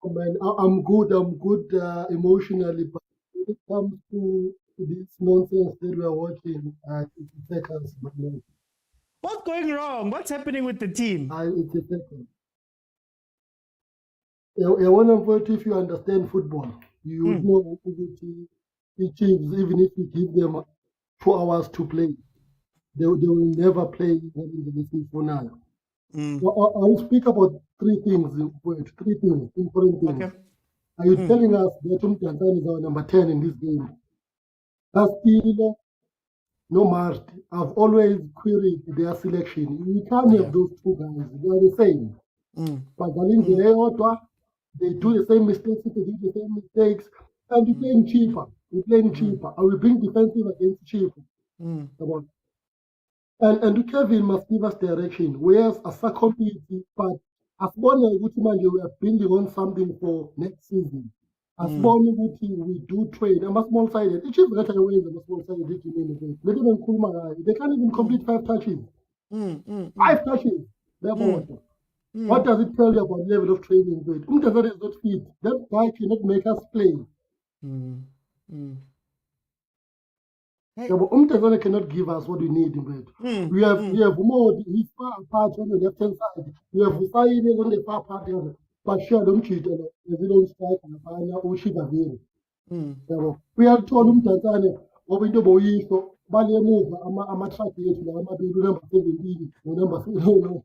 Oh, man, I'm good. I'm good emotionally, but when it comes to this nonsense that we are watching, it's a second. What's going wrong? What's happening with the team? It's a second. I want to, if you understand football, you would know the Chiefs, even if you give them 2 hours to play, they will never play in the season for now. So I'll speak about 3 things, important things. Okay. Are you telling us that Tanzania is our number 10 in this game? Castillo, no Mart. I've always queried their selection. You can't have those 2 guys. They are the same. But they do the same mistakes, they do the same mistakes, and we're playing cheaper. We're playing cheaper. And we bring defensive against cheaper. And Kevin must give us direction. Whereas as a community, but as one we are building on something for next season. As one we do trade. I'm a small sided. It is better away than a small sided. They can't even complete 5 touches. 5 touches. Therefore, what does it tell you about level of training? Umtazana is not fit. That guy cannot make us play. But Umtazana cannot give us what we need. We have more. He's far apart on the left hand side. We have Usaid on the far part. But sure, don't cheat. They don't strike and find out who she got. We have told Umtazana what we do. So Bali move. I'm a track here. I'm a number 17. Number 17.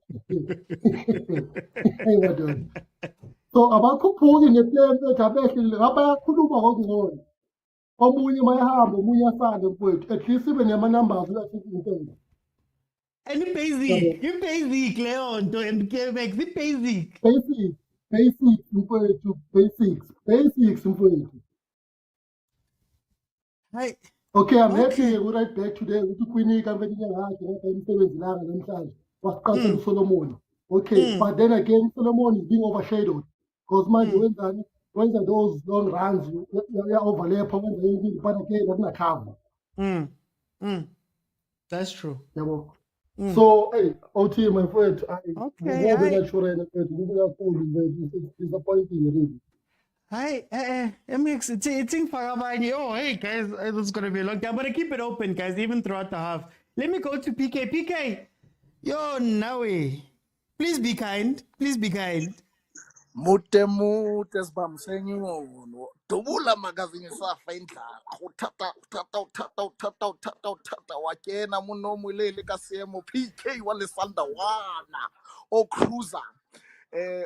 So about Kupung the plan that Rabba Kuduba omunye mayahamba omunye asande mfowethu at least ibe nama-numbers lathintweni and basic leyo nto MKX basic mfowethu basics mfowethu. Hi. Okay, I'm happy right back today ukuthi kwinika mfethu yakhe ngoba imisebenzi langa namhlanje wasiqaphela uSolomon. Okay, but then again Solomon is being overshadowed because manje wenzani when those long runs, you overlap, but again, that's not cover. That's true. So, hey, OT, my friend, disappointing. Hi, MX, it's in Farabani. Oh, hey, guys, it's going to be a long time. I'm going to keep it open, guys, even throughout the half. Let me go to PK. PK, yo, Nawe, please be kind. Please be kind. Mute sibamsenyono dubula magazini safa indlala uthatha wakena munomulele kasemo PK wale Sundowns khoza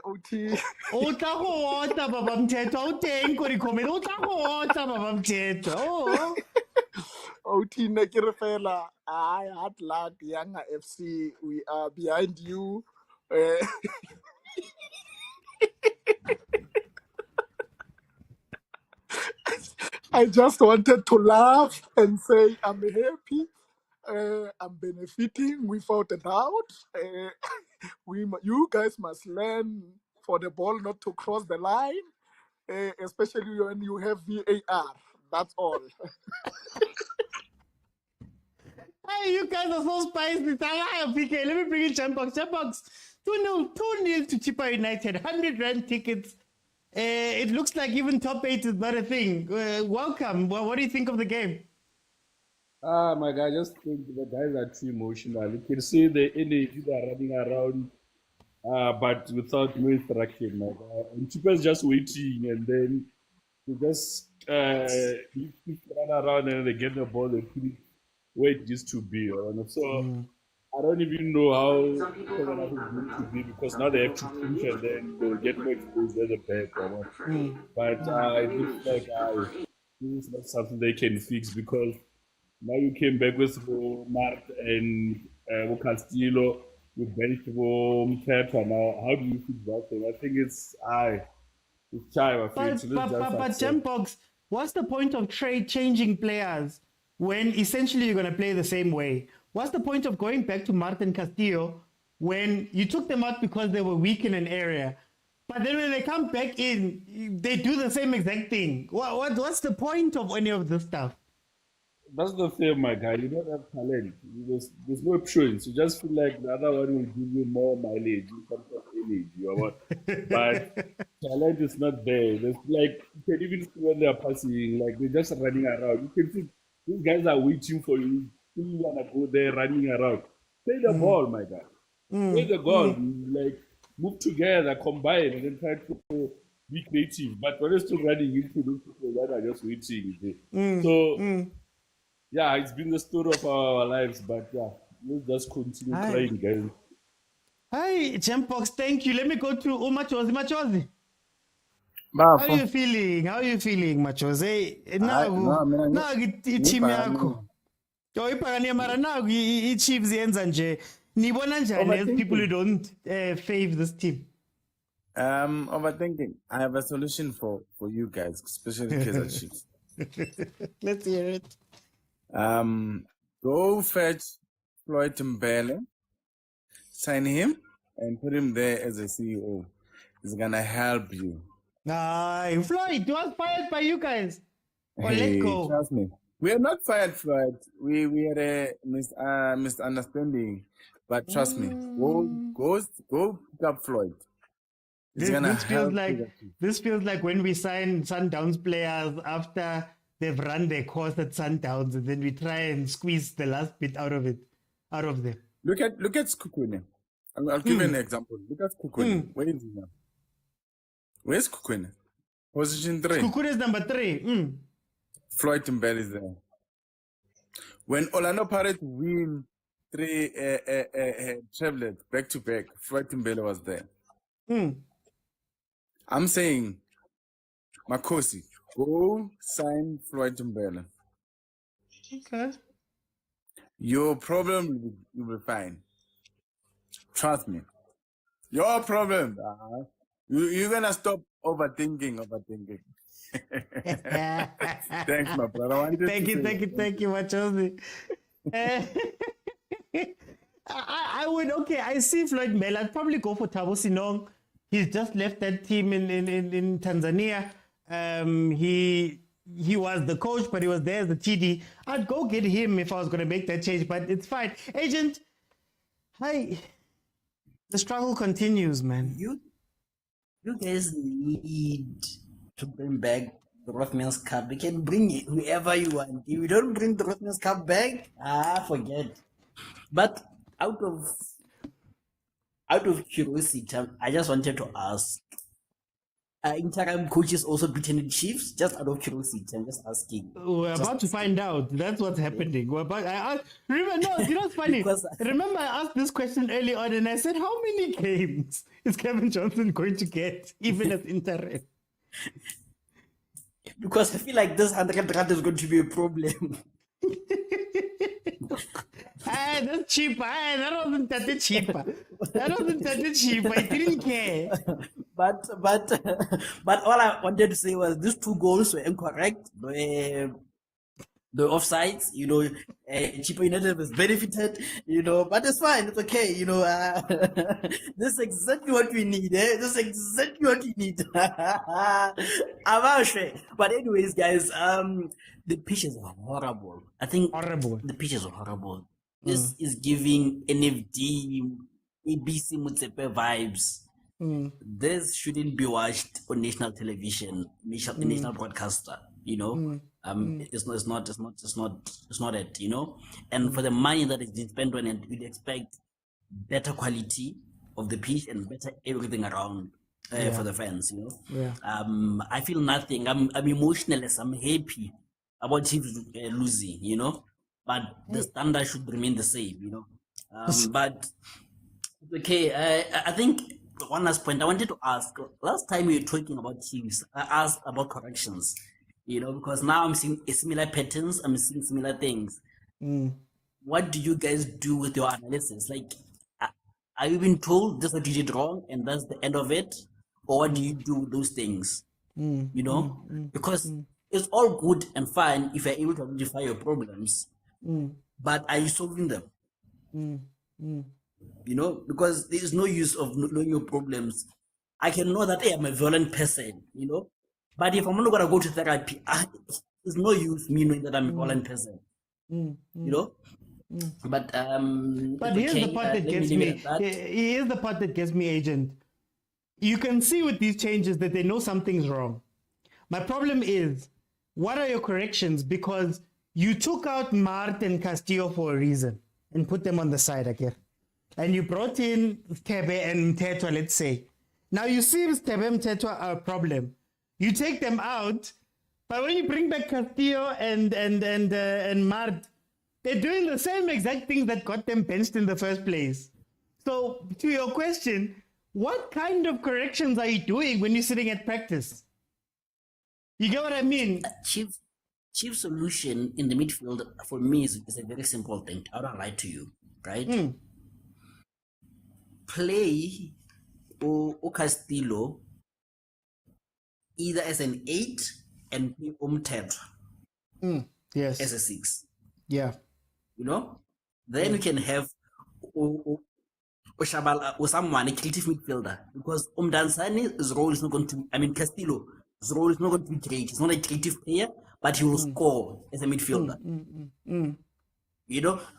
uthi utla go ota baba mthetho awuteng ko di-comment utla go ota baba mthetho uthi ne ke re fela hard luck Yanga FC, we are behind you. I just wanted to laugh and say I'm happy. I'm benefiting without a doubt. You guys must learn for the ball not to cross the line, especially when you have VAR. That's all. Hey, you guys are so spicy. PK, let me bring in Chambox. Chambox, 2-0 to Chippa United. 100 Rand tickets. It looks like even top 8 is not a thing. Welcome. Well, what do you think of the game? My guy, I just think the guys are too emotional. You can see the energy are running around, but without no interaction, my guy. And Chippa's just waiting, and then they just run around and they get the ball and put it where it used to be. So I don't even know how it's going to be because now they have to push and then they'll get more exposed at the back. But it looks like this is not something they can fix because now you came back with Mart and Castillo, you benched Motsepe now. How do you fix that thing? I think it's Chai. But Jambox, what's the point of changing players when essentially you're going to play the same way? What's the point of going back to Martin Castillo when you took them out because they were weak in an area, but then when they come back in, they do the same exact thing. What's the point of any of this stuff? That's the thing, my guy. You don't have talent. There's no options. You just feel like the other one will give you more mileage in terms of energy or what. But talent is not there. There's like, you can even see when they're passing, like they're just running around. You can see these guys are waiting for you. You want to go there running around. Play the ball, my guy. Play the ball. Like, move together, combine, and then try to be creative. But when you're still running into those people that are just waiting. Yeah, it's been the story of our lives, but yeah, we'll just continue trying, guys. Hi, Jambox, thank you. Let me go to Machozi. Machozi. How are you feeling? How are you feeling, Machozi? Now, team yakho. Ibhakane mara now i-Chiefs yenza nje. Nibona njani as people who don't favor this team? Overthinking. I have a solution for you guys, especially Kaizer Chiefs. Let's hear it. Go fetch Floyd Mbele, sign him, and put him there as a CEO. He's gonna help you. Floyd was fired by you guys. Or Hey, let go. trust me. We are not fired, Floyd. We had a misunderstanding, but trust me. Go pick up Floyd. He's gonna help you. This feels like when we sign Sundowns players after they've run their course at Sundowns, and then we try and squeeze the last bit out of them. Look at Skukwene. I'll give you an example. Look at Skukwene. Where is he now? Where's Skukwene? Position 3. Skukwene is number 3. Floyd Mbele is there. When Orlando Pirates win 3 travelers back to back, Floyd Mbele was there. I'm saying, Makosi, go sign Floyd Mbele. Okay. Your problem will be fine. Trust me. Your problem. You're gonna stop overthinking. Thanks, my brother. Thank you, Machozi. I would, I see Floyd Mbele. I'd probably go for Thabo Sinong. He's just left that team in Tanzania. He was the coach, but he was there as the TD. I'd go get him if I was going to make that change, but it's fine. Agent, hi. The struggle continues, man. You guys need to bring back the Rothmans Cup. You can bring it whoever you want. If you don't bring the Rothmans Cup back, forget. But out of curiosity, I just wanted to ask, interim coaches also beaten the Chiefs? Just out of curiosity, I'm just asking. We're about to find out. That's what's happening. Remember, you know what's funny? Remember, I asked this question early on, and I said, how many games is Kevin Johnson going to get, even as interim? Because I feel like this 100 rand is going to be a problem. That's cheaper. That wasn't that cheaper. I didn't care. But all I wanted to say was these 2 goals were incorrect. The offsides, Chippa United was benefited, but it's fine, it's okay, this is exactly what we need, This is exactly what we need. I'm sure. But anyways, guys, the pitches are horrible. I think the pitches are horrible. This is giving NFD, ABC Motsepe vibes. This shouldn't be watched on national television, national broadcaster, it's not it, and for the money that is being spent on it, we'd expect better quality of the pitch and better everything around for the fans, I feel nothing. I'm emotionless. I'm happy about Chiefs losing, but the standard should remain the same, but okay. I think one last point I wanted to ask. Last time we were talking about Chiefs, I asked about corrections, because now I'm seeing similar patterns, I'm seeing similar things. What do you guys do with your analysis? Like, are you being told this is what you did wrong and that's the end of it? Or what do you do with those things? Because it's all good and fine if you're able to identify your problems, but are you solving them? because there is no use of knowing your problems. I can know that, hey, I'm a violent person, but if I'm not going to go to therapy, there's no use me knowing that I'm a violent person, But here's the part that gets me. Here's the part that gets me, Agent. You can see with these changes that they know something's wrong. My problem is, what are your corrections? Because you took out Mart and Castillo for a reason and put them on the side again. And you brought in Tebe and Mtetwa, let's say. Now you see Tebe and Mtetwa are a problem. You take them out, but when you bring back Castillo and Mart, they're doing the same exact things that got them benched in the first place. So, to your question, what kind of corrections are you doing when you're sitting at practice? You get what I mean? Chief solution in the midfield for me is a very simple thing. I don't lie to you, right? Play Castillo either as an 8 and play Mtetwa yes, as a 6. Yeah. Then we can have Oshabala or someone, a creative midfielder, because Dansani's role is not going to be, Castillo's role is not going to be great. He's not a creative player, but he will score as a midfielder.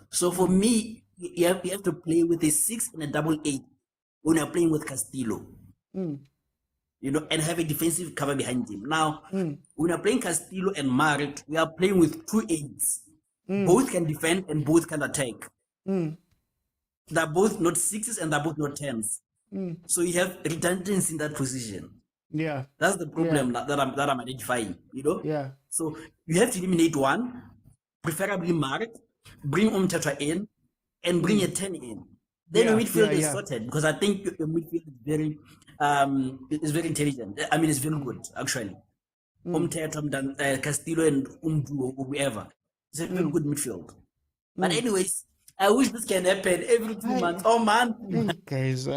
So for me, you have to play with a 6 and a double 8 when you're playing with Castillo. And have a defensive cover behind him. Now, when you're playing Castillo and Marit, we are playing with 2 8s. Both can defend and both can attack. They're both not 6s and they're both not 10s. So you have redundancy in that position. Yeah. That's the problem that I'm identifying, Yeah. So you have to eliminate one, preferably Marit, bring Mtetwa in, and bring a 10 in. Then your midfield is sorted, because I think your midfield is very intelligent. It's very good, actually. Mtetwa, Castillo, and Umdu, or whoever. It's a very good midfield. But anyways, I wish this can happen every 2 months. Oh, man. Guys,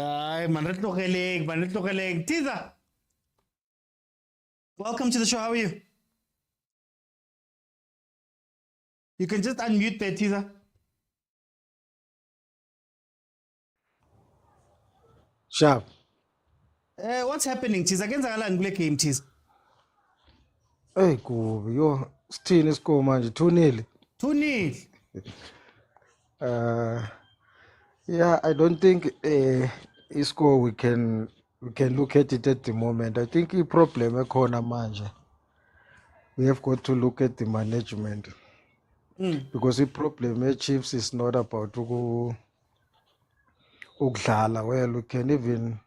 Tiza, welcome to the show. How are you? You can just unmute there, Tiza. Sharp. What's happening, Tiza? Game, Tiza. Hey, cool. Yo, still is score, man. 2-0. 2-0. Yeah, I don't think score we can look at it at the moment. I think the problem is corner manje. We have got to look at the management. Because the problem with Chiefs is not about ukudlala. Well, we can even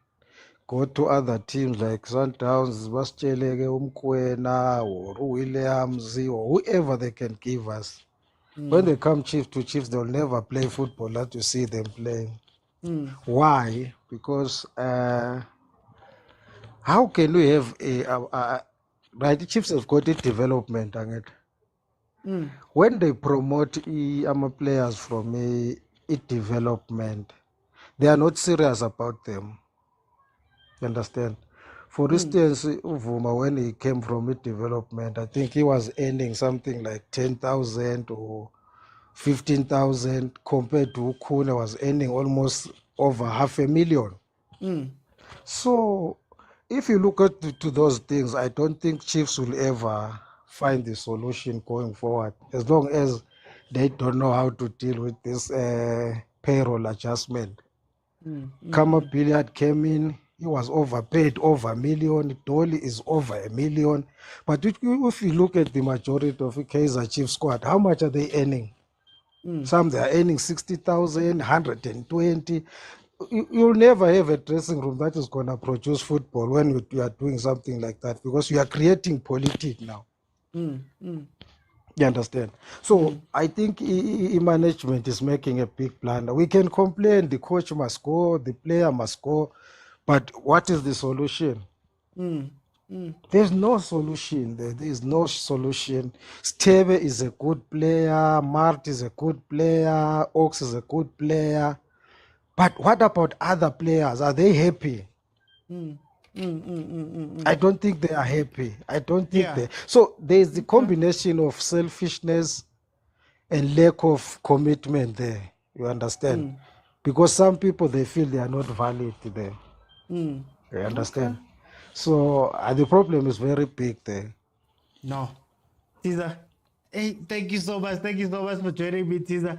go to other teams like Sundowns, mokwena, or Williams, or whoever they can give us. When they come Chiefs, they'll never play football that you see them playing. Why? Because how can we have right? The Chiefs have got a development. When they promote players from a development, they are not serious about them. You understand? For instance, Uvuma, when he came from a development, I think he was earning something like 10,000 or 15,000 compared to Ukune was earning almost over 500,000. So if you look at to those things, I don't think Chiefs will ever find the solution going forward, as long as they don't know how to deal with this payroll adjustment. Kama Billiard came in, he was overpaid over $1 million. Dolly is over $1 million. But if you look at the majority of the Kaizer Chiefs squad, how much are they earning? Some they are earning 60,000, 120. You'll never have a dressing room that is going to produce football when you are doing something like that, because you are creating politics now. You understand? So I think management is making a big blunder. We can complain, the coach must go, the player must go, but what is the solution? There's no solution. There is no solution. Steve is a good player. Mart is a good player. Ox is a good player. But what about other players? Are they happy? I don't think they are happy. I don't think they. So there's the combination of selfishness and lack of commitment there. You understand? because some people they feel they are not valid there. Mm. You understand? So the problem is very big there. No. Caesar. Hey, thank you so much. Thank you so much for joining me, Caesar.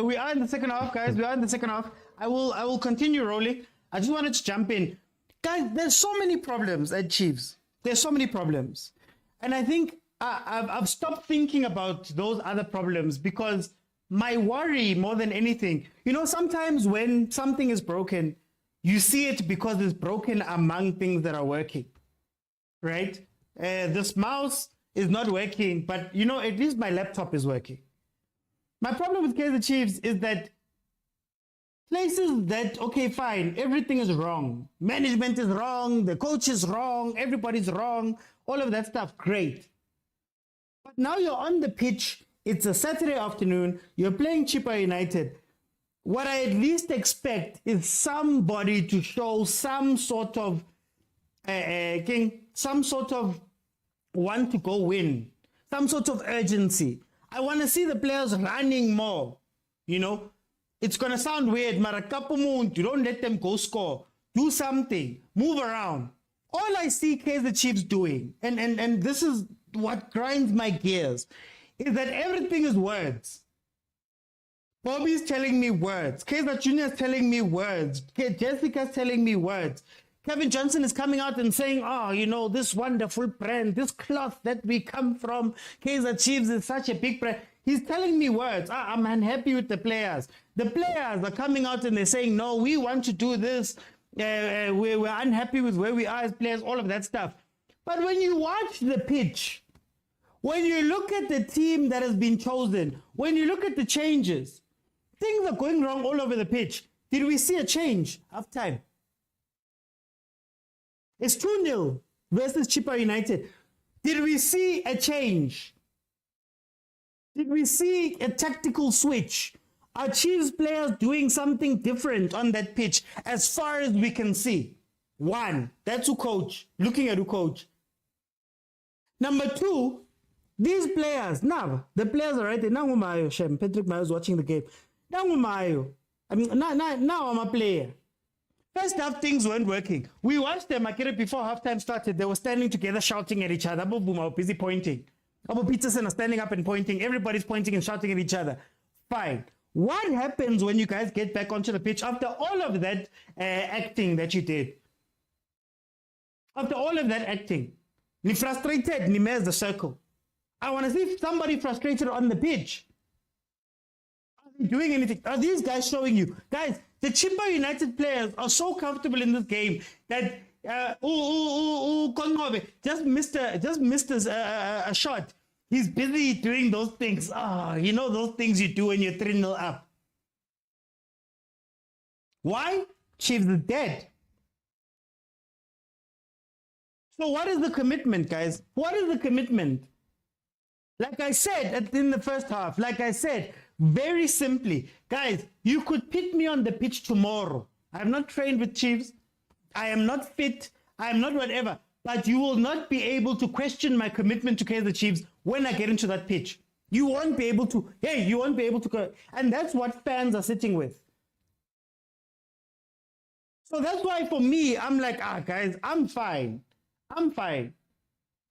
We are in the second half, guys. We are in the second half. I will continue rolling. I just wanted to jump in. Guys, there's so many problems at Chiefs. There's so many problems. And I think I've stopped thinking about those other problems because my worry more than anything, sometimes when something is broken, you see it because it's broken among things that are working, right? This mouse is not working, but at least my laptop is working. My problem with Kaizer Chiefs is that places that, okay, fine, everything is wrong. Management is wrong, the coach is wrong, everybody's wrong, all of that stuff, great. But now you're on the pitch, it's a Saturday afternoon, you're playing Chippa United. What I at least expect is somebody to show some sort of want to go win, some sort of urgency. I want to see the players running more. It's going to sound weird, you don't let them go score. Do something, move around. All I see Kaizer Chiefs doing, and this is what grinds my gears, is that everything is words. Bobby's telling me words. Kaizer Jr. is telling me words. Jessica's telling me words. Kevin Johnson is coming out and saying, this wonderful brand, this cloth that we come from, Kaizer Chiefs is such a big brand. He's telling me words. I'm unhappy with the players. The players are coming out and they're saying, no, we want to do this. We're unhappy with where we are as players, all of that stuff. But when you watch the pitch, when you look at the team that has been chosen, when you look at the changes, things are going wrong all over the pitch. Did we see a change half time? It's 2-0 versus Chippa United. Did we see a change? Did we see a tactical switch? Are Chiefs players doing something different on that pitch as far as we can see? One, that's who coach, looking at who coach. Number two, these players, now, the players are right there. Now, Mayo, Shem, Patrick Mayo is watching the game. Now, Mayo, now I'm a player. First half, things weren't working. We watched them, before halftime started. They were standing together, shouting at each other. Abu Boom, busy pointing. Abu Peterson are standing up and pointing. Everybody's pointing and shouting at each other. Fine. What happens when you guys get back onto the pitch after all of that acting that you did? After all of that acting, ni frustrated, ni mess the circle. I want to see somebody frustrated on the pitch. Are they doing anything? Are these guys showing you? Guys, the Chippa United players are so comfortable in this game that just missed a shot. He's busy doing those things. Those things you do when you're 3-0 up. Why? Chiefs are dead. So what is the commitment, guys? What is the commitment? Like I said in the first half, very simply, guys, you could pit me on the pitch tomorrow. I am not trained with Chiefs. I am not fit. I am not whatever. But you will not be able to question my commitment to Kaizer Chiefs when I get into that pitch. You won't be able to. You won't be able to. And that's what fans are sitting with. So that's why for me, I'm like, guys, I'm fine. I'm fine.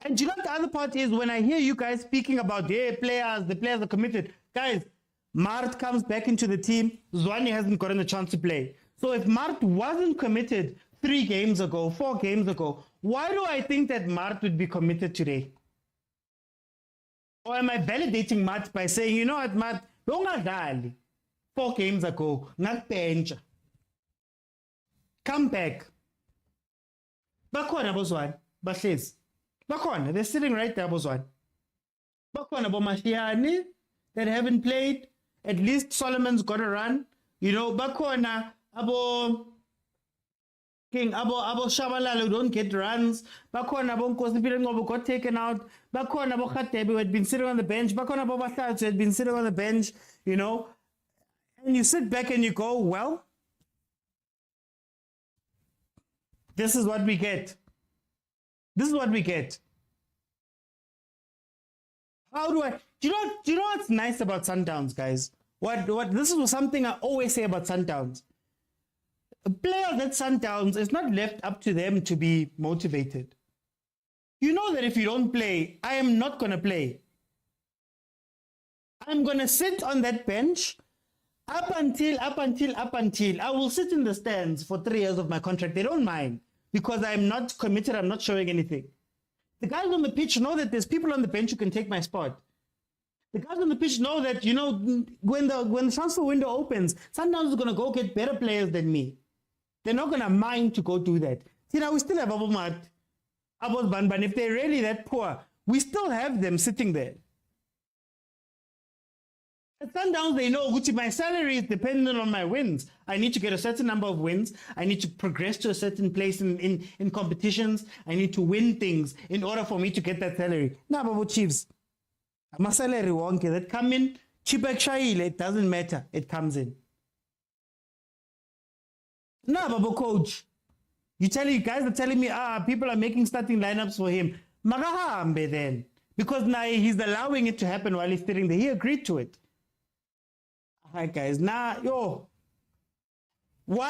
And you know what the other part is, when I hear you guys speaking about the players are committed. Guys, Mart comes back into the team. Zwani hasn't gotten a chance to play. So if Mart wasn't committed 4 games ago, why do I think that Mart would be committed today? Or am I validating Mart by saying, you know what, Mart, don't 4 games ago, not bench. Come back. Bakhona bozwan, bahlezi. Bakhona, they're sitting right there, bozwan. Bakhona bomashiani that haven't played. At least Solomon's got a run. Bakhona abo Shabalala don't get runs. Bakhona abo Nkosipile Ngobo got taken out. Bakhona abo Khatebi who had been sitting on the bench. Bakhona abo Bahlats who had been sitting on the bench. And you sit back and you go, well, this is what we get. This is what we get. How do I? Do you know what's nice about Sundowns, guys? What this is something I always say about Sundowns. players at Sundowns, it's not left up to them to be motivated. You know that if you don't play, I am not going to play. I'm going to sit on that bench up until I will sit in the stands for 3 years of my contract. They don't mind because I'm not committed. I'm not showing anything. The guys on the pitch know that there's people on the bench who can take my spot. The guys on the pitch know that, you know, when the transfer window opens, Sundowns is going to go get better players than me. They're not going to mind to go do that. See, now we still have Abu Mat, Abos Banban. If they're really that poor, we still have them sitting there. At Sundowns, they know Gucci, my salary is dependent on my wins. I need to get a certain number of wins. I need to progress to a certain place in competitions. I need to win things in order for me to get that salary. Now, Babu Chiefs, my salary won't get that come in. Chippa United, it doesn't matter. It comes in. Now, Babu Coach, you guys are telling me, people are making starting lineups for him. Magahambe then. Because now he's allowing it to happen while he's sitting there. He agreed to it. Hi guys, why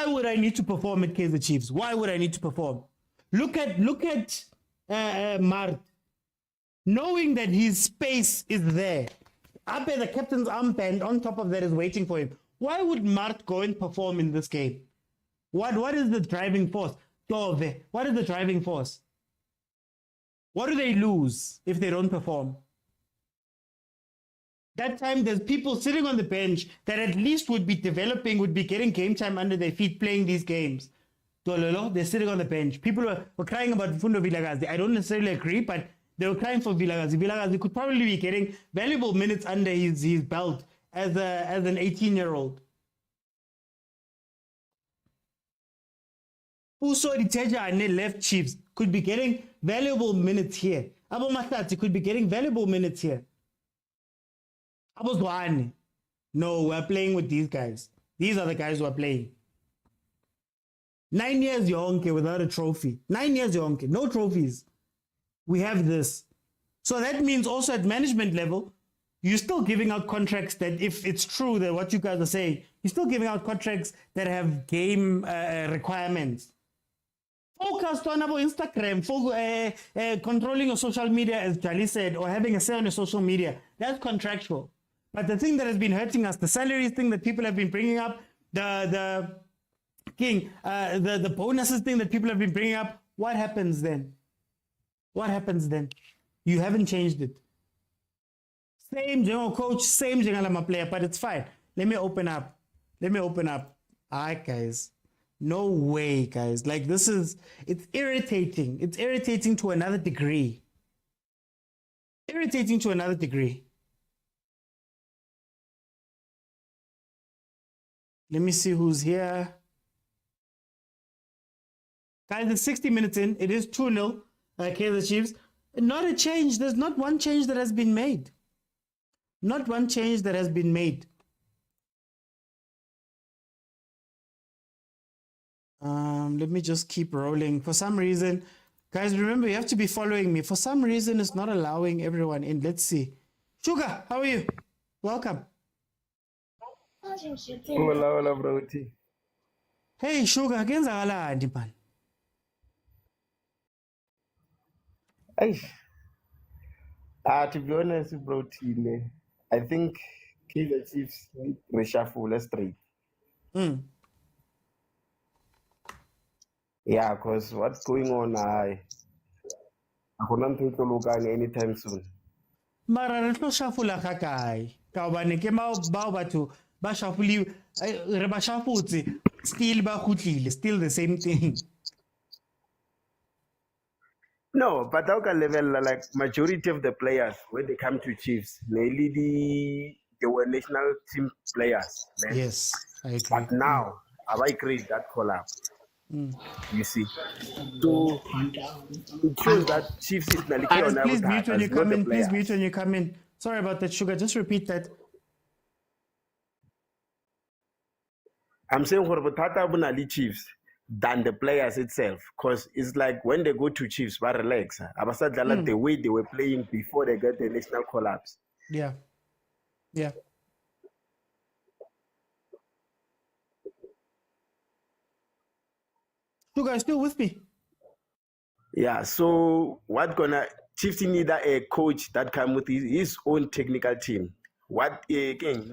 would I need to perform at Kaizer Chiefs? Why would I need to perform? Look at Mart, knowing that his space is there. Up at the captain's armband, on top of that is waiting for him. Why would Mart go and perform in this game? What is the driving force? Dove, what is the driving force? What do they lose if they don't perform? That time, there's people sitting on the bench that at least would be developing, would be getting game time under their feet, playing these games. They're sitting on the bench. People were crying about Fundo Vilakazi. I don't necessarily agree, but they were crying for Vilakazi. Vilakazi could probably be getting valuable minutes under his belt as an 18-year-old. Uso Diteja and left Chiefs could be getting valuable minutes here. Abu Matati could be getting valuable minutes here. I was one. No, we're playing with these guys. These are the guys who are playing. 9 years Yonke without a trophy. 9 years Yonke, no trophies. We have this. So that means also at management level, you're still giving out contracts that, if it's true that what you guys are saying, you're still giving out contracts that have game requirements. Focused on about Instagram, controlling your social media, as Jali said, or having a say on your social media. That's contractual. But the thing that has been hurting us, the salaries thing that people have been bringing up, the bonuses thing that people have been bringing up, what happens then? What happens then? You haven't changed it. Same general coach, same general player, but it's fine. Let me open up. All right, guys. No way, guys. Like, it's irritating. It's irritating to another degree. Let me see who's here. Guys, it's 60 minutes in. It is 2-0. Kaizer Chiefs. Not a change. There's not one change that has been made. Not one change that has been made. Let me just keep rolling. For some reason, guys, remember, you have to be following me. For some reason, it's not allowing everyone in. Let's see. Sugar, how are you? Welcome. Hola, broti. Hey, Sugar, kenzakalani man? To be honest, broti, I think Kaizer Chiefs need reshuffle straight. Yeah, because what's going on, I don't think to look anytime soon. Mara re tlo shafula ka kae? Ka hobane ke bao batho ba shafuli re ba shafutse still ba khutlile, still the same thing. No, but how can level, like majority of the players when they come to Chiefs, they were national team players. Man. Yes, I agree. But now, have I created that collapse? You see, so it shows that Chiefs is the Guys, please mute when you come in. Please mute when you come in. Sorry about that, Sugar. Just repeat that. I'm saying for Botata Bunali Chiefs than the players itself, because it's like when they go to Chiefs, but relax. The way they were playing before they get the national collapse. Yeah. You guys still with me? Yeah, so what gonna Chiefs need a coach that come with his own technical team. What again?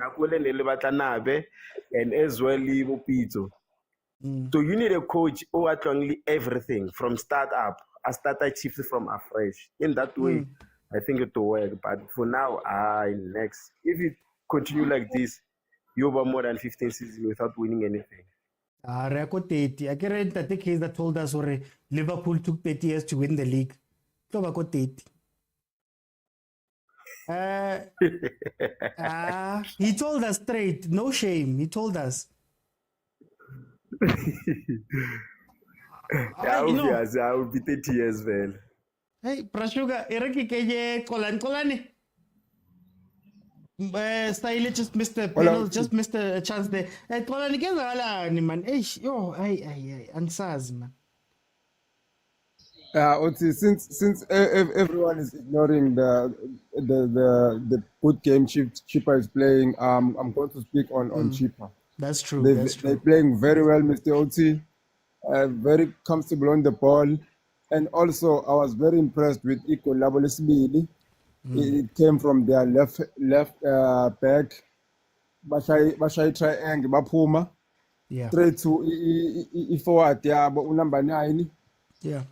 And as well Pitso. So you need a coach who are only everything from start up. I started Chiefs from afresh. In that way, I think it will work. But for now, next. If it continue like this, you have more than 15 seasons without winning anything. Record 30. I can read that the case that told us or Liverpool took 30 years to win the league. So I got 30. He told us straight, no shame. He told us. Yeah, obviously, I will be 30 years, well. Hey, Prashuga, Eraki Keye, Kolani. Style just missed the panel, just missed a chance there. Kolani Gala, man. Yo, answers, man. Since everyone is ignoring the good game Chippa is playing, I'm going to speak on Chippa. That's true. They're playing very well, Mr. Oti. Very comfortable on the ball, and also I was very impressed with Iko Labolisbili. It came from their left back. Bashai triangle, Bapuma. Yeah. Straight to forward, but number 9. Yeah.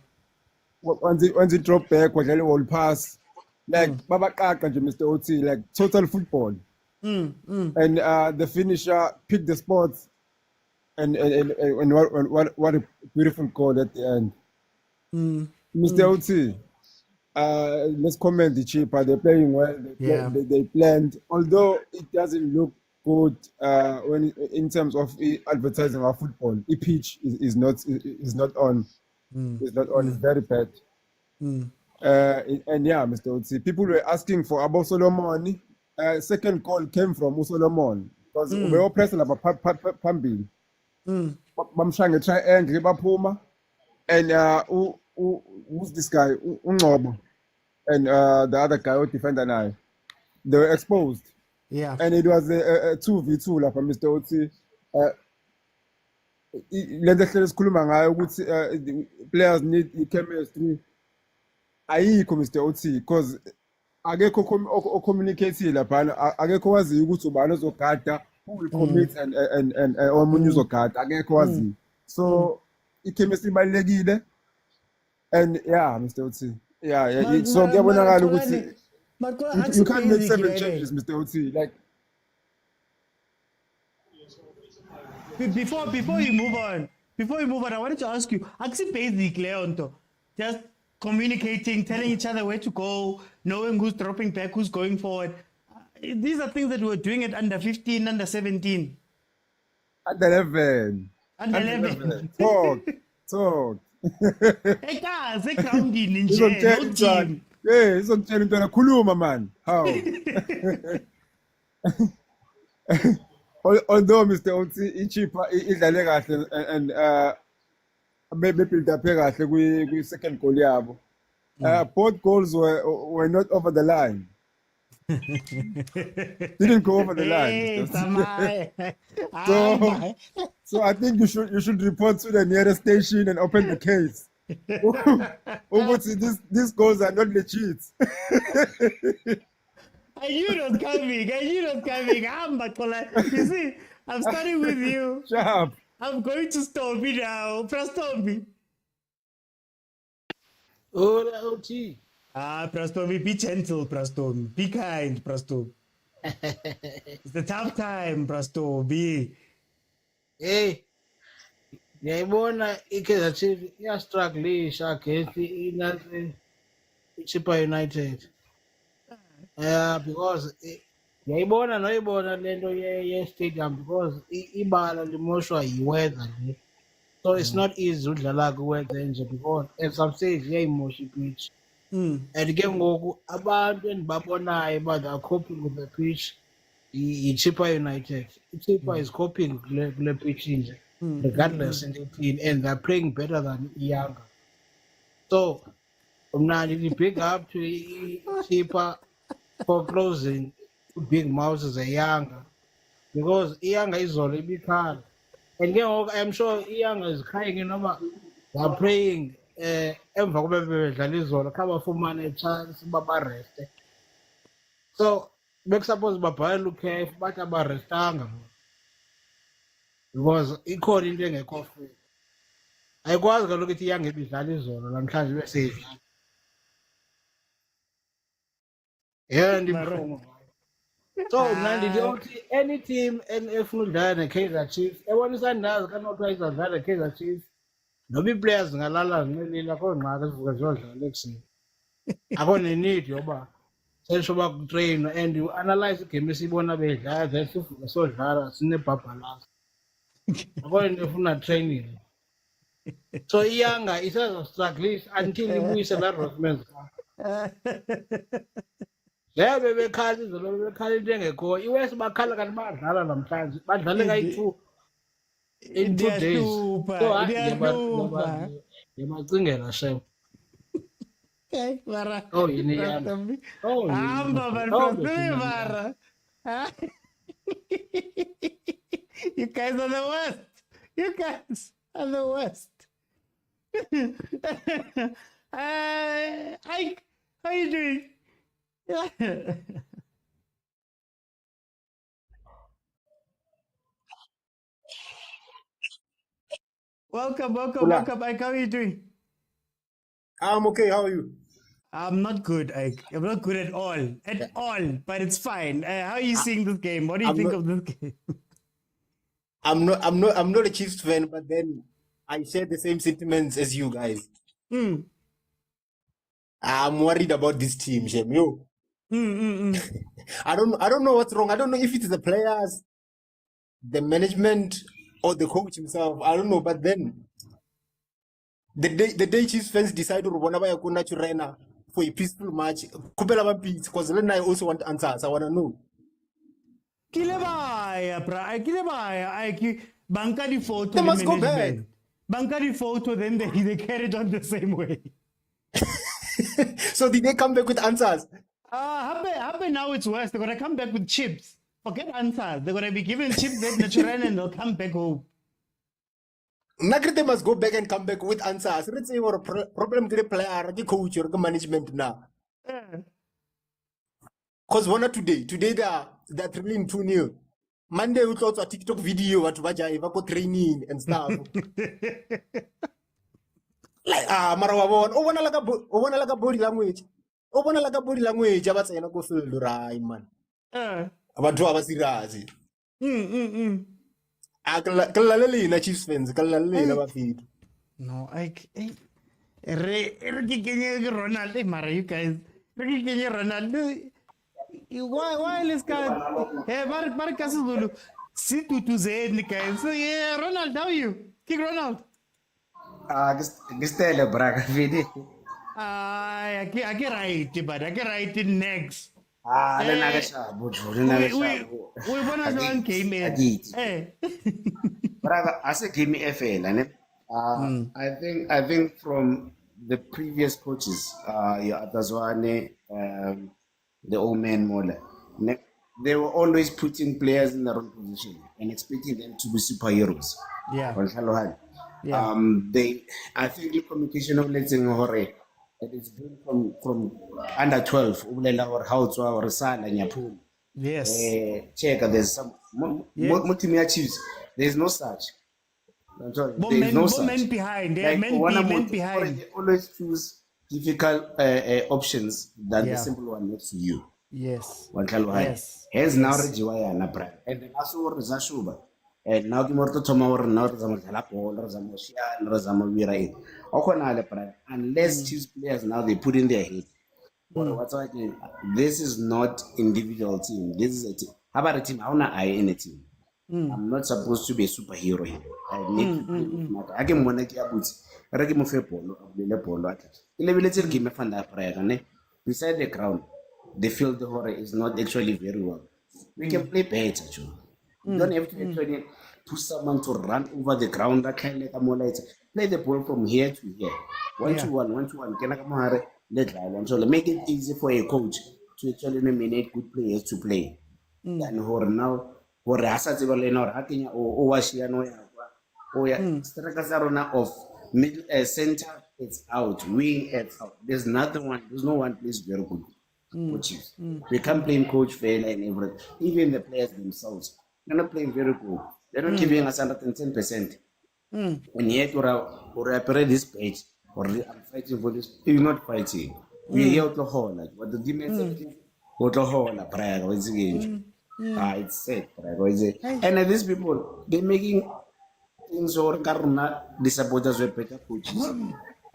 Once it drop back, what will pass. Like Baba Kaka, Mr. Oti, like total football. And the finisher picked the spots. And what a beautiful goal at the end. Mr. Oti, let's comment the Chippa. They're playing well. They planned. Although it doesn't look good when in terms of advertising our football, the pitch is not on. It's not on. It's very bad. And yeah, Mr. Oti, people were asking for Abo Solomon. Second call came from Solomon because we were pressing about Pambi. Bamshanga triangle baphuma, and who's this guy Ungobo, and the other guy who defender now, they were exposed. Yeah, and it was a 2v2 la from Mr. Oti. Lento ehlele sikhuluma ngayo ukuthi players need chemistry. Ayikho Mr. Oti because akekho communicate lapha, akekho wazi ukuthi ubani ozogada. Who will commit and omunye uzogada akekho wazi. So ichemistry ibalekile, and yeah, Mr. Oti, yeah. So kuyabonakala ukuthi you can't make 7 changes, Mr. Oti. Like before you move on, I wanted to ask you, actually basic Leonto, just communicating, telling each other where to go, knowing who's dropping back, who's going forward. These are things that we were doing at under 15, under 17. Under 11. Under 11. Talk. Hey guys, they grounding in jail, no team. Hey, it's on Chennington. Kuluma, man. How? Although Mr. Oti, Chippa is a and maybe build up with second goal yabo. Both goals were not over the line. Didn't go over the line. So I think you should report to the nearest station and open the case. These goals are not legit. I knew it was coming. You see, I'm starting with you. Sharp. I'm going to stop it now. Press Tommy. Oh, OT. Prastomi, be gentle, Prastomi. Be kind, Prastomi. It's a tough time, Prastomi. Hey, ngiyayibona iKaizer Chiefs iyastrugglisha against Chippa United. Because ngiyayibona noyibona lento ye-stadium because ibala limoshwa yi-weather. So it's not easy udlala ku-weather nje because at some stage iyayimosha i-pitch. And ke ngoku abantu endibabonayo but they are coping with the pitch i-Chippa United. I-Chippa is coping kule pitch nje regardless in the team, and they're playing better than Younger. So mna ndithi big up to Chippa for closing big mouths as a Younger, because Younger is already big hard. And ke ngoku I'm sure Younger is crying noma they're praying emva koba bedlala izolo khawafumane a-chance uba bareste. So bekusuppose babhayela uCAF bathi abarestanga because ikhona into engekho free. Ayikwazi kaloku ithi iyange ibidlala izolo namhlanje ibe seyidlala. Ndibuhlungu. So mna ndithi ukuthi any team efuna udlala ne-Kaizer Chiefs ebonisa ndazi kanothiwa izadlala ne-Kaizer Chiefs noba ii-players zingalala zinxelile akho ngxaki zivuke ziyodlala ekuseni. Akho ne-need yoba selsho uba kutreyinwa and u-analyze igame esiyibona bedlala then sivuke siyodlala sinebhabhalazi. Akho nto efuna training. So iyanga isazostrugglisa until ibuyise laa Rothmans Cup. Bebekhala izolo bebekhala into engekho iwesi bakhala kanti badlala namhlanje badlale kayi-2 in 2 days. So ndiyabacingela shem. Okay, mara. Yini yami. Hamba bantwana mara. You guys are the worst. You guys are the worst. Ike, how you doing? Welcome, Ike. How are you doing? I'm okay. How are you? I'm not good, Ike. I'm not good at all. But it's fine. How are you seeing this game? What do you think of this game? I'm not a Chiefs fan, but then I share the same sentiments as you guys. I'm worried about this team, Shem. Yo. I don't know what's wrong. I don't know if it's the players, the management, or the coach himself. I don't know. But then the day Chiefs fans decide to run for a peaceful match, because then I also want answers. I want to know. Banka di photo. They must go back. Banka di photo, then they carried on the same way. So did they come back with answers? Happen now it's worse. They're gonna come back with chips. Forget answers. They're gonna be given chips that natural and they'll come back home. They must go back and come back with answers. Let's say what a problem to the player, the coach, or the management now. Because one or today they're trailing 2-0. Monday we thought a TikTok video at Vaja Evaco training and stuff. Like marawa one like a body language. One like a body language, I was go fill the right man. About 2 hours irazi. Kalalali na Chiefs fans, kalalali na feed. No, Ronaldo, Mara, you guys. Ronaldo. Why this guy? Hey, Marcus Zulu. Sit to Z, guys. So, yeah, Ronald, how are you? Kick Ronald. Gistele, Braga, Vidi. I get right, but I get right in next. We want to game in. Hey. Braga, I say give me FL, I think from the previous coaches, Atazwane, the old man Mola, they were always putting players in the wrong position and expecting them to be superheroes. Yeah. I think the communication of letting Hore, it is been from under 12, or how to our son and Yapum. Yes. Check, there's some Motaung Chiefs. There's no such. There's no such. Men behind. There are men behind. They always choose difficult options than the simple one next to you. Yes. Yes. Here's now Rejiwaya and Abra. And then also Zashuba. And now the Morto Tomor, not Zamalapo, Rosamoshia, and Rosamavira. Unless Chiefs players now they put in their head. This is not individual team. This is a team. How about a team? I want to eye in a team. I'm not supposed to be a superhero here. I need to I can want to get boots. I can move a polo, a polo. Beside the ground, the field horror is not actually very well. We can play better, actually. You don't have to actually push someone to run over the ground. That kind of play the ball from here to here. 1-1. Can I come here? So make it easy for a coach to actually nominate good players to play. And who now, who are assets or Hakinya or Washiano or Strakasarona of Middle center, it's out. Wing, it's out. There's no one plays very good. Coaches. We can't play coach fail and everything. Even the players themselves, they're not playing very good. They're not giving us 110%. When you have to operate this page, or I'm fighting for this, you're not fighting. We're here to hold. Like, what the demons are it's sad. And these people, they're making things or the supporters were better coaches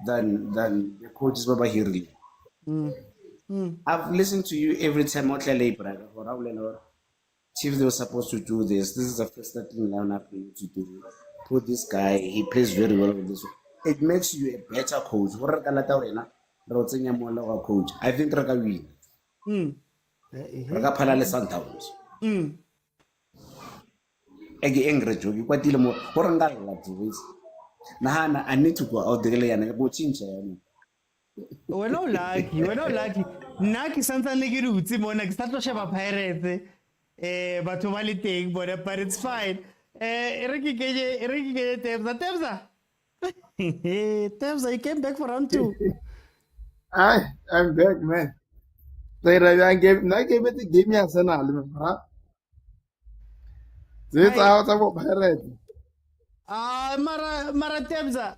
than the coaches over here. I've listened to you every time. Chiefs, they were supposed to do this. This is the first thing lineup for you to do. Put this guy, he plays very well with this. It makes you a better coach. Coach. I think Raka win. Raka Palale Sundowns. Angry joke. You quite more. Nahana, I need to go out there and go change. We're not lucky. Naki something like you do. Simona, start to share a pirate. But to my thing, but it's fine. Ricky Tebza. Tebza, you came back for round 2. I'm back, man. I gave it to give me a senal, huh? This out of pirate. Mara Tebza.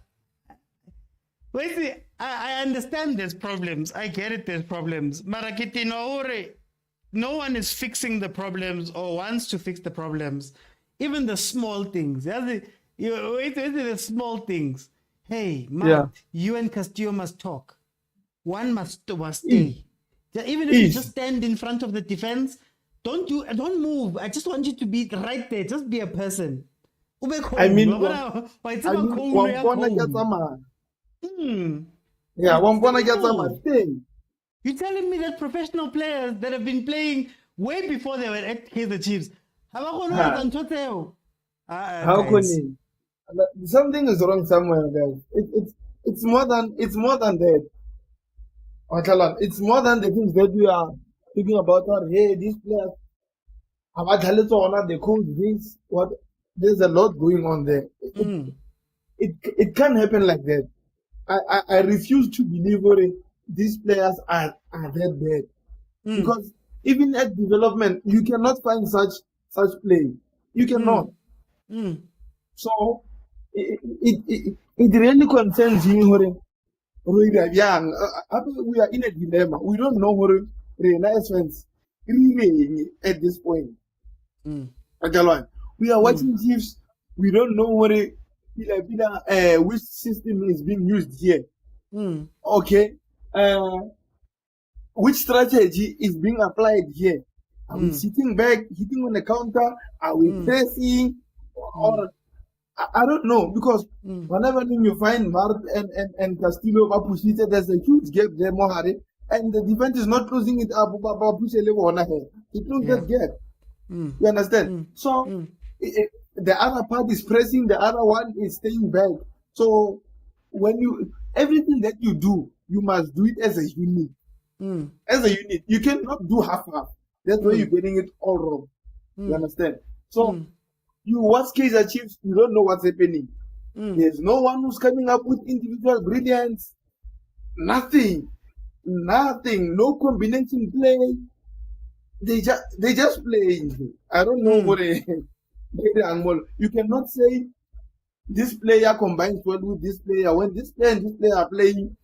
Wait, I understand there's problems. I get it, there's problems. Marakiti no one is fixing the problems or wants to fix the problems. Even the small things. The small things. Hey, Matt, you and Castillo must talk. One must stay. Even if you just stand in front of the defense, don't move. I just want you to be right there. Just be a person. I mean, one point get some thing. You're telling me that professional players that have been playing way before they were at Kaizer Chiefs, how can you? Something is wrong somewhere, guys. It's more than that. It's more than the things that we are thinking about. Hey, these players, the coach, this, what? There's a lot going on there. It can't happen like that. I refuse to believe these players are that bad. Because even at development, you cannot find such play. You cannot. So it really concerns me. We are in a dilemma. We don't know what Renaissance really at this point. We are watching Chiefs. We don't know what which system is being used here. Okay. Which strategy is being applied here? Are we sitting back, hitting on the counter? Are we pressing? Or I don't know, because whenever you find Mart and Castillo Bapushita, there's a huge gap there, Mohari, and the defense is not closing it up. It close that gap. You understand? So the other part is pressing, the other one is staying back. So when everything that you do, you must do it as a unit. As a unit, you cannot do half. That's why you're getting it all wrong. You understand? So you watch Kaizer Chiefs, you don't know what's happening. There's no one who's coming up with individual brilliance. Nothing. No combination play. They just playing. I don't know what you cannot say this player combines well with this player. When this player and this player are playing,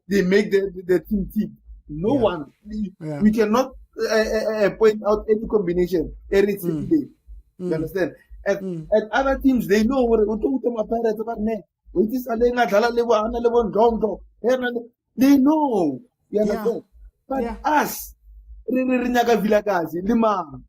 they make the team tick. No one. We cannot point out any combination every single day. You understand? At other teams, they know what they know. You understand? But us, vilakazi, lima,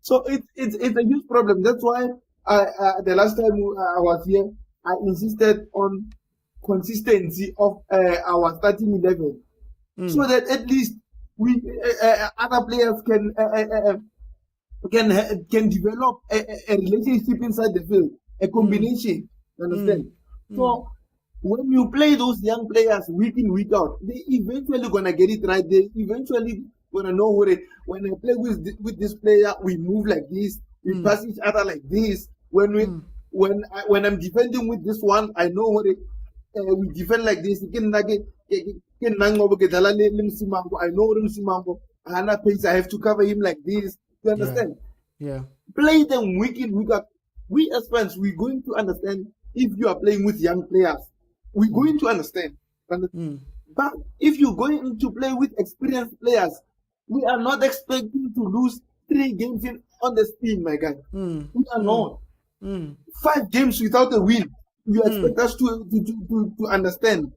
so it's a huge problem. That's why the last time I was here, I insisted on consistency of our starting 11, so that at least we other players can develop a relationship inside the field, a combination. You understand? So when you play those young players week in, week out, they eventually gonna get it right. They eventually Gonna know when I play with this player, we move like this, we pass each other like this. When I'm defending with this one, I know we defend like this. I know Hana pace, I have to cover him like this. You understand? Yeah. Play them week in, week out. We as fans, we're going to understand if you are playing with young players. We're going to understand. But if you're going to play with experienced players, we are not expecting to lose 3 games on the spin, my guy. We are not. 5 games without a win. You expect us to understand.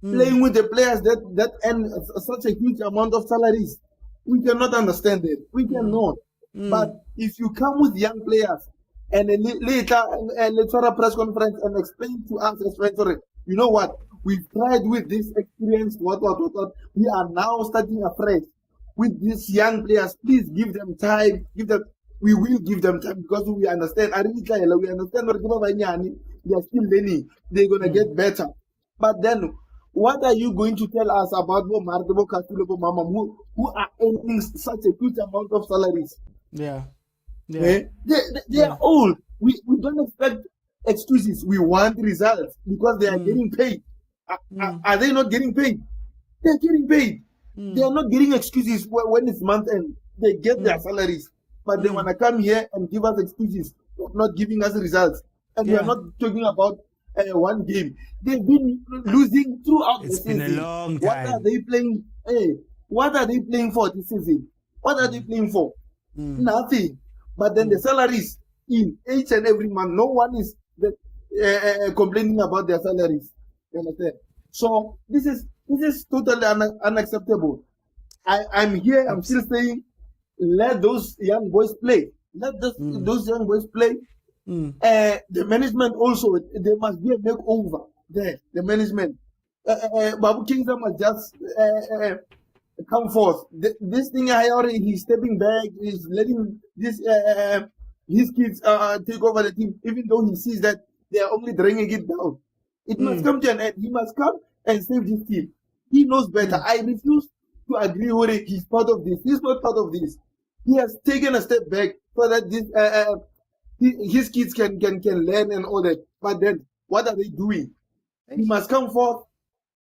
Playing with the players that earn such a huge amount of salaries. We cannot understand it. We cannot. But if you come with young players and later let's have a press conference and explain to us as friends, you know what? We've tried with this experience, what. We are now starting afresh with these young players. Please give them time. We will give them time because we understand. We understand they are still learning. They're gonna get better. But then, what are you going to tell us about Mama who are earning such a huge amount of salaries? Yeah. They are old. We don't expect excuses. We want results because they are getting paid. Are they not getting paid? They're getting paid. They are not getting excuses when it's month end. They get their salaries. But they want to come here and give us excuses for not giving us results. And we are not talking about one game. They've been losing throughout the season. It's been a long time. What are they playing? What are they playing for this season? What are they playing for? Nothing. But then the salaries in each and every month, no one is complaining about their salaries. You understand? So this is totally unacceptable. I'm here. I'm still saying, let those young boys play. Let those young boys play. The management also, there must be a makeover there. The management, Babu Kingdom must just come forth. This thing I already, he's stepping back. He's letting his kids take over the team, even though he sees that they are only dragging it down. It must come to an end. He must come and save this team. He knows better. I refuse to agree with it. He's part of this. He's not part of this. He has taken a step back so that this his kids can learn and all that. But then, what are they doing? He must come forth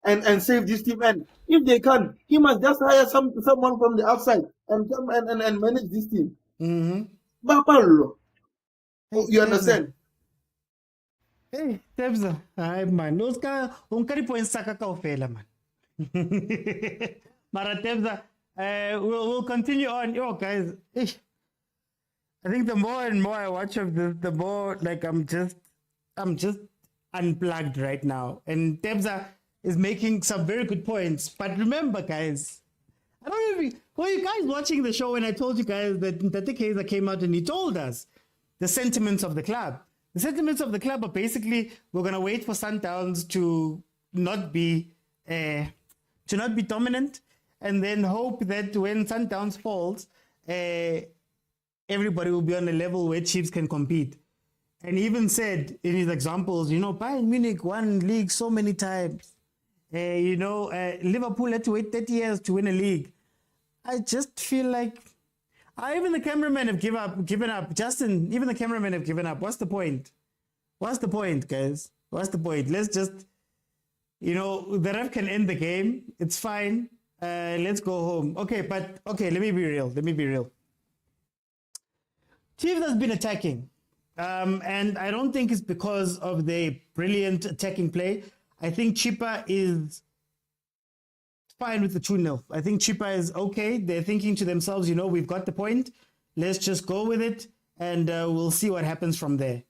and save this team. And if they can't, he must just hire someone from the outside and come and manage this team. Bapalo. You understand? Hey, Tebza. Ay, man. Unkari po insaka ka ofela, man. Mara Tebza, we'll continue on. Yo, guys. I think the more and more I watch of this, the more like I'm just unplugged right now. And Tebza is making some very good points. But remember, guys, I don't know if were you guys watching the show when I told you guys that the Kaizer came out and he told us the sentiments of the club. The sentiments of the club are basically we're gonna wait for Sundowns to not be dominant, and then hope that when Sundowns falls, everybody will be on a level where Chiefs can compete. And he even said in his examples, Bayern Munich won league so many times. Liverpool had to wait 30 years to win a league. I just feel like even the cameramen have given up. Justin, even the cameramen have given up. What's the point? What's the point, guys? What's the point? Let's just, the ref can end the game. It's fine. Let's go home. Okay, let me be real. Chiefs has been attacking. And I don't think it's because of the brilliant attacking play. I think Chippa is fine with the 2-0. I think Chippa is okay. They're thinking to themselves, we've got the point. Let's just go with it, and we'll see what happens from there.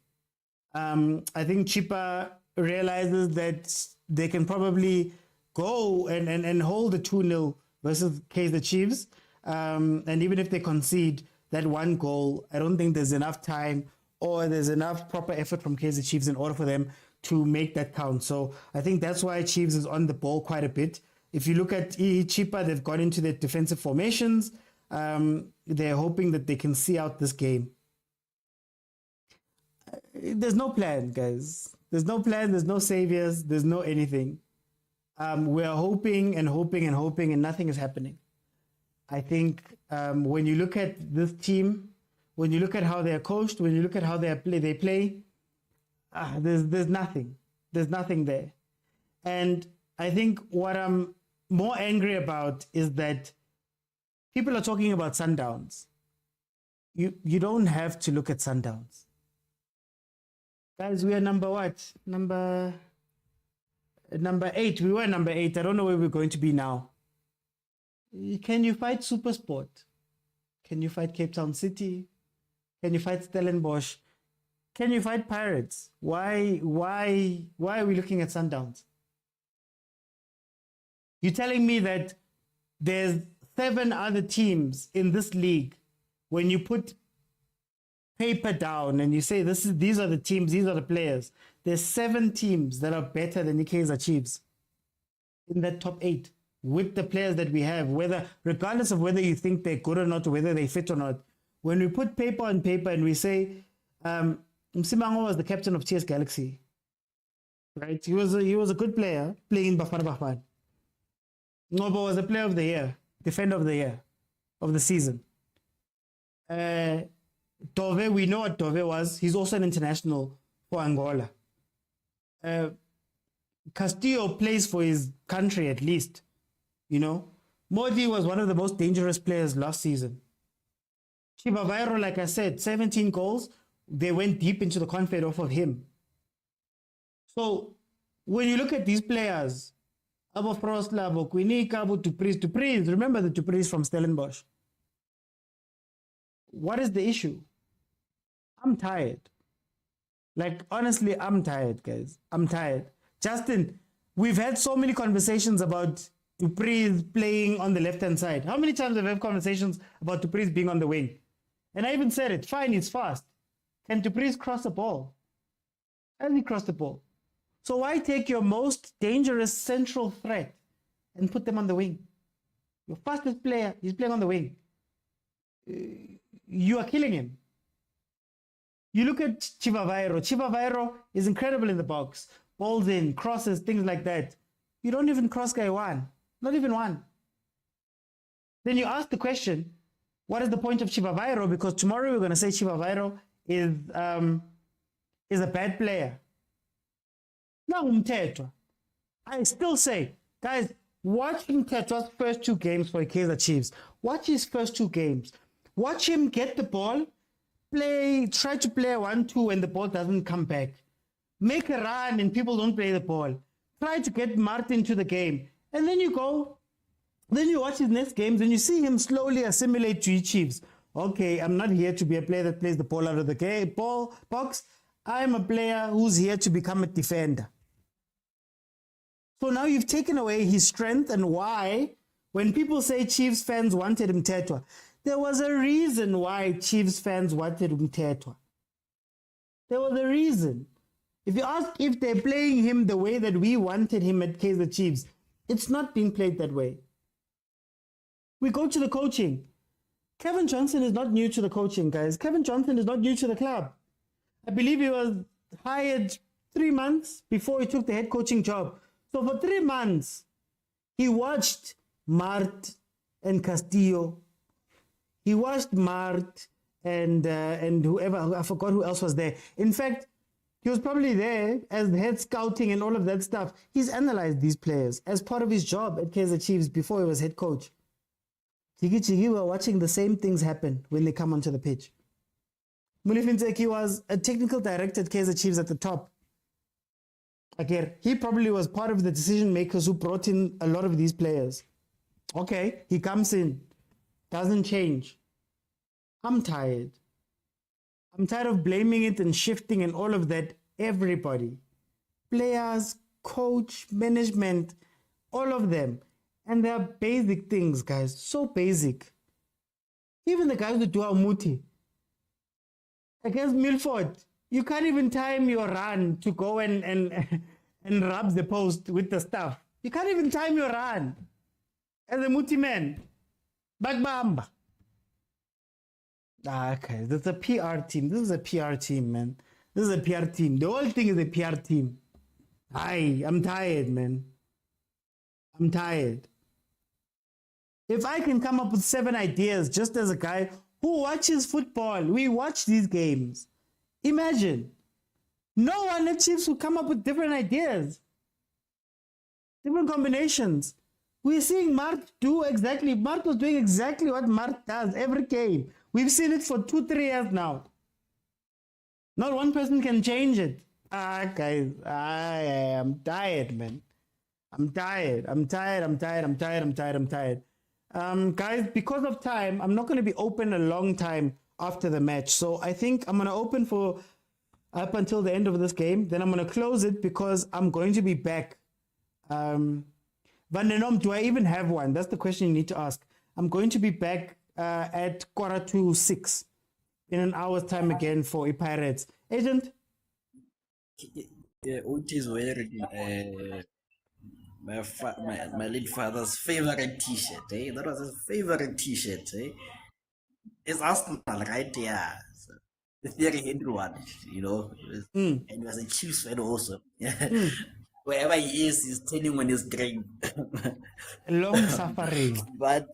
I think Chippa realizes that they can probably go and hold the 2-0 versus Kaizer Chiefs. And even if they concede that one goal, I don't think there's enough time or there's enough proper effort from Kaizer Chiefs in order for them to make that count. So I think that's why Chiefs is on the ball quite a bit. If you look at Chippa, they've got into their defensive formations. They're hoping that they can see out this game. There's no plan, guys. There's no plan. There's no saviors. There's no anything. We're hoping and hoping and hoping, and nothing is happening. I think when you look at this team, when you look at how they're coached, when you look at how they play, there's nothing. There's nothing there. And I think what I'm more angry about is that people are talking about Sundowns. You don't have to look at Sundowns. Guys, we are number what? Number 8. We were number 8. I don't know where we're going to be now. Can you fight Supersport? Can you fight Cape Town City? Can you fight Stellenbosch? Can you fight Pirates? Why are we looking at Sundowns? You're telling me that there's 7 other teams in this league. When you put paper down and you say these are the teams, these are the players, there's 7 teams that are better than the Kaizer Chiefs in that top 8 with the players that we have, regardless of whether you think they're good or not, or whether they fit or not. When we put paper on paper and we say Msimango was the captain of TS Galaxy, right? He was a good player playing Bafana. Ngobo was the player of the year, defender of the year, of the season. Dove, we know what Dove was. He's also an international for Angola. Castillo plays for his country at least, you know. Modi was one of the most dangerous players last season. Chippa, like I said, 17 goals. They went deep into the confed off of him. So when you look at these players, Abo Frosla, Abo Quinika, Abo Dupreez, remember the Dupreez from Stellenbosch. What is the issue? I'm tired. Like, honestly, I'm tired, guys. I'm tired. Justin, we've had so many conversations about Dupreez playing on the left-hand side. How many times have we had conversations about Dupreez being on the wing? And I even said it. Fine, he's fast. Can Dupreez cross the ball? Has he crossed the ball? So why take your most dangerous central threat and put them on the wing? Your fastest player, he's playing on the wing. You are killing him. You look at Chippa. Chippa is incredible in the box. Balls in, crosses, things like that. You don't even cross guy one. Not even one. Then you ask the question, what is the point of Chippa? Because tomorrow we're going to say Chippa is a bad player. Now Mtetwa. I still say, guys, watch Mtetwa's first 2 games for the Kaizer Chiefs. Watch his first 2 games. Watch him get the ball, try to play 1-2 and the ball doesn't come back. Make a run and people don't play the ball. Try to get Martin to the game. And then you watch his next games and you see him slowly assimilate to Chiefs. Okay, I'm not here to be a player that plays the ball out of the ball box. I'm a player who's here to become a defender. So now you've taken away his strength and why, when people say Chiefs fans wanted Mtetwa, there was a reason why Chiefs fans wanted Mtetwa. There was a reason. If you ask if they're playing him the way that we wanted him at Kaizer Chiefs, it's not being played that way. We go to the coaching. Kevin Johnson is not new to the coaching, guys. Kevin Johnson is not new to the club. I believe he was hired 3 months before he took the head coaching job. So for 3 months, he watched Mart and Castillo. He watched Mart and whoever, I forgot who else was there. In fact, he was probably there as the head scouting and all of that stuff. He's analyzed these players as part of his job at Kaizer Chiefs before he was head coach. Chigi were watching the same things happen when they come onto the pitch. Mulifinteki was a technical director at Kaizer Chiefs at the top. Again, he probably was part of the decision makers who brought in a lot of these players. Okay, he comes in, doesn't change. I'm tired. I'm tired of blaming it and shifting and all of that. Everybody, players, coach, management, all of them. And they are basic things, guys. So basic. Even the guys who do our muti. Against Milford, you can't even time your run to go and rub the post with the stuff. You can't even time your run. As a muti man. Bagbamba. Okay, that's a PR team. This is a PR team, man. This is a PR team. The whole thing is a PR team. I'm tired, man. I'm tired. If I can come up with 7 ideas just as a guy who watches football, we watch these games. Imagine. No one at Chiefs will come up with different ideas, different combinations. We're seeing Mart was doing exactly what Mart does every game. We've seen it for 2-3 years now. Not one person can change it. Guys, I am tired, man. I'm tired. Guys, because of time, I'm not going to be open a long time after the match. So I think I'm going to open for up until the end of this game. Then I'm going to close it because I'm going to be back. Vandenom, do I even have one? That's the question you need to ask. I'm going to be back at 5:45 in an hour's time again for Pirates. Agent? Yeah, Uti is wearing my late father's favorite T-shirt. That was his favorite T-shirt. It's Arsenal, right? Yeah. So, the theory Henry one, and he was a Chiefs fan also. Wherever he is, he's telling when he's grave. Long suffering. but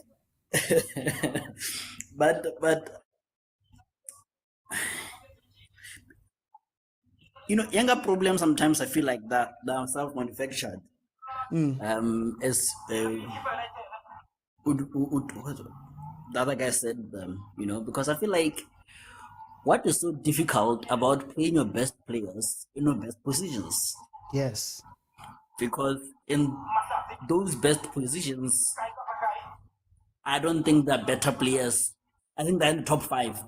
younger problems sometimes I feel like that they are self-manufactured. As the other guy said, because I feel like what is so difficult about playing your best players in your best positions? Yes. Because in those best positions, I don't think they're better players. I think they're in the top 5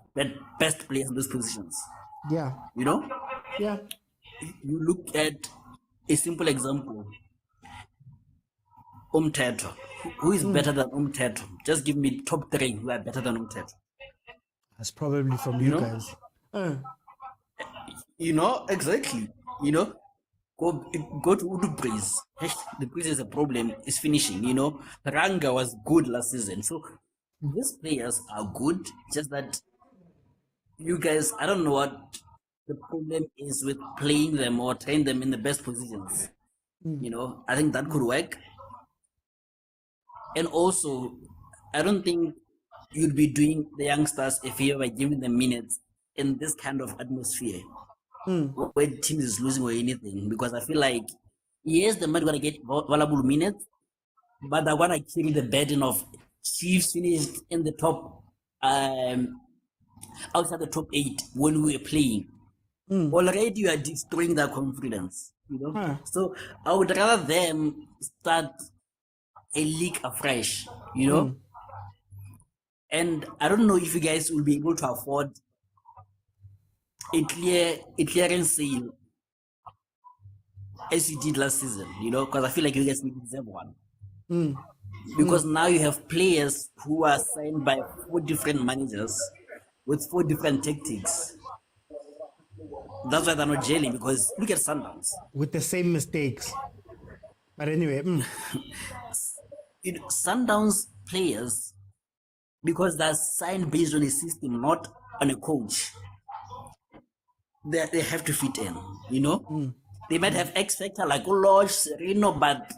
best players in those positions. Yeah. Yeah. You look at a simple example. Umthetho. Who is better than Umthetho? Just give me top 3 who are better than Umthetho. That's probably from you guys. Exactly. Go to Udu Breeze. The Breeze is a problem. It's finishing. Ranga was good last season. So these players are good. Just that you guys, I don't know what the problem is with playing them or train them in the best positions. I think that could work. And also, I don't think you'd be doing the youngsters a favor by giving them minutes in this kind of atmosphere where the team is losing or anything. Because I feel like, yes, they might gonna get valuable minutes, but they're gonna carry the burden of Chiefs finished in the top, outside the top 8 when we were playing. Already you are destroying their confidence. So I would rather them start a league afresh, and I don't know if you guys will be able to afford a clearance sale as you did last season, because I feel like you guys need to deserve one. Because now you have players who are signed by 4 different managers with 4 different tactics. That's why they're not gelling, because look at Sundowns. With the same mistakes. But anyway. Sundowns players, because they're signed based on a system, not on a coach, they have to fit in, They might have X factor like Olosh, Sereno, but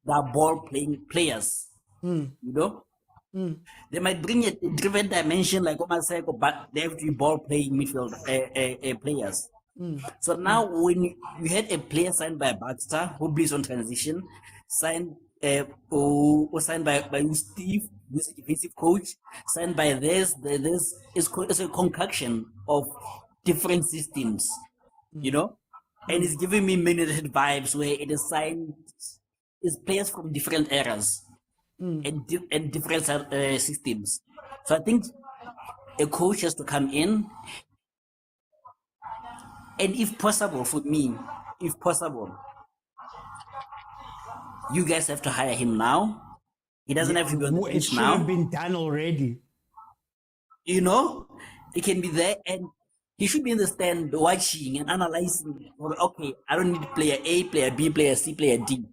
they're ball playing players, They might bring a driven dimension like Omaseko, but they have to be ball playing midfield players. So now when you had a player signed by Baxter who plays on transition, signed by Steve, who's a defensive coach, signed by this is a concoction of different systems, and it's giving me many vibes where it is signed is players from different eras and different systems. So I think a coach has to come in, and if possible, you guys have to hire him now. He doesn't have to be on the bench now. It should have been done already. He can be there and he should be in the stand watching and analyzing. Okay, I don't need player A, player B, player C, player D.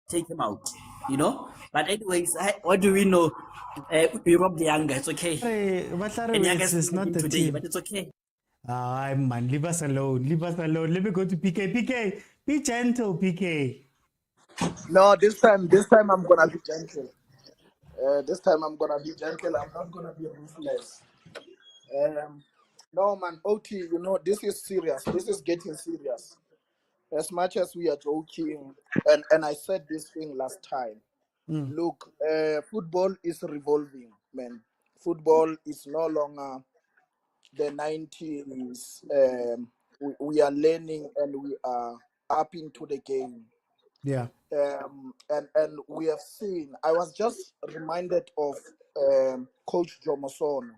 Take him out, But anyways, what do we know? We robbed the younger. It's okay. Hey, it's not the today, team. but it's okay. Man, leave us alone. Let me go to PK. PK, be gentle, PK. No, this time I'm gonna be gentle. This time I'm gonna be gentle. I'm not gonna be ruthless. No man, OT. You know this is serious. This is getting serious. As much as we are joking, and I said this thing last time. Look, football is revolving, man. Football is no longer the 90s. We are learning and we are up into the game. Yeah. And we have seen. I was just reminded of Coach Jomoson,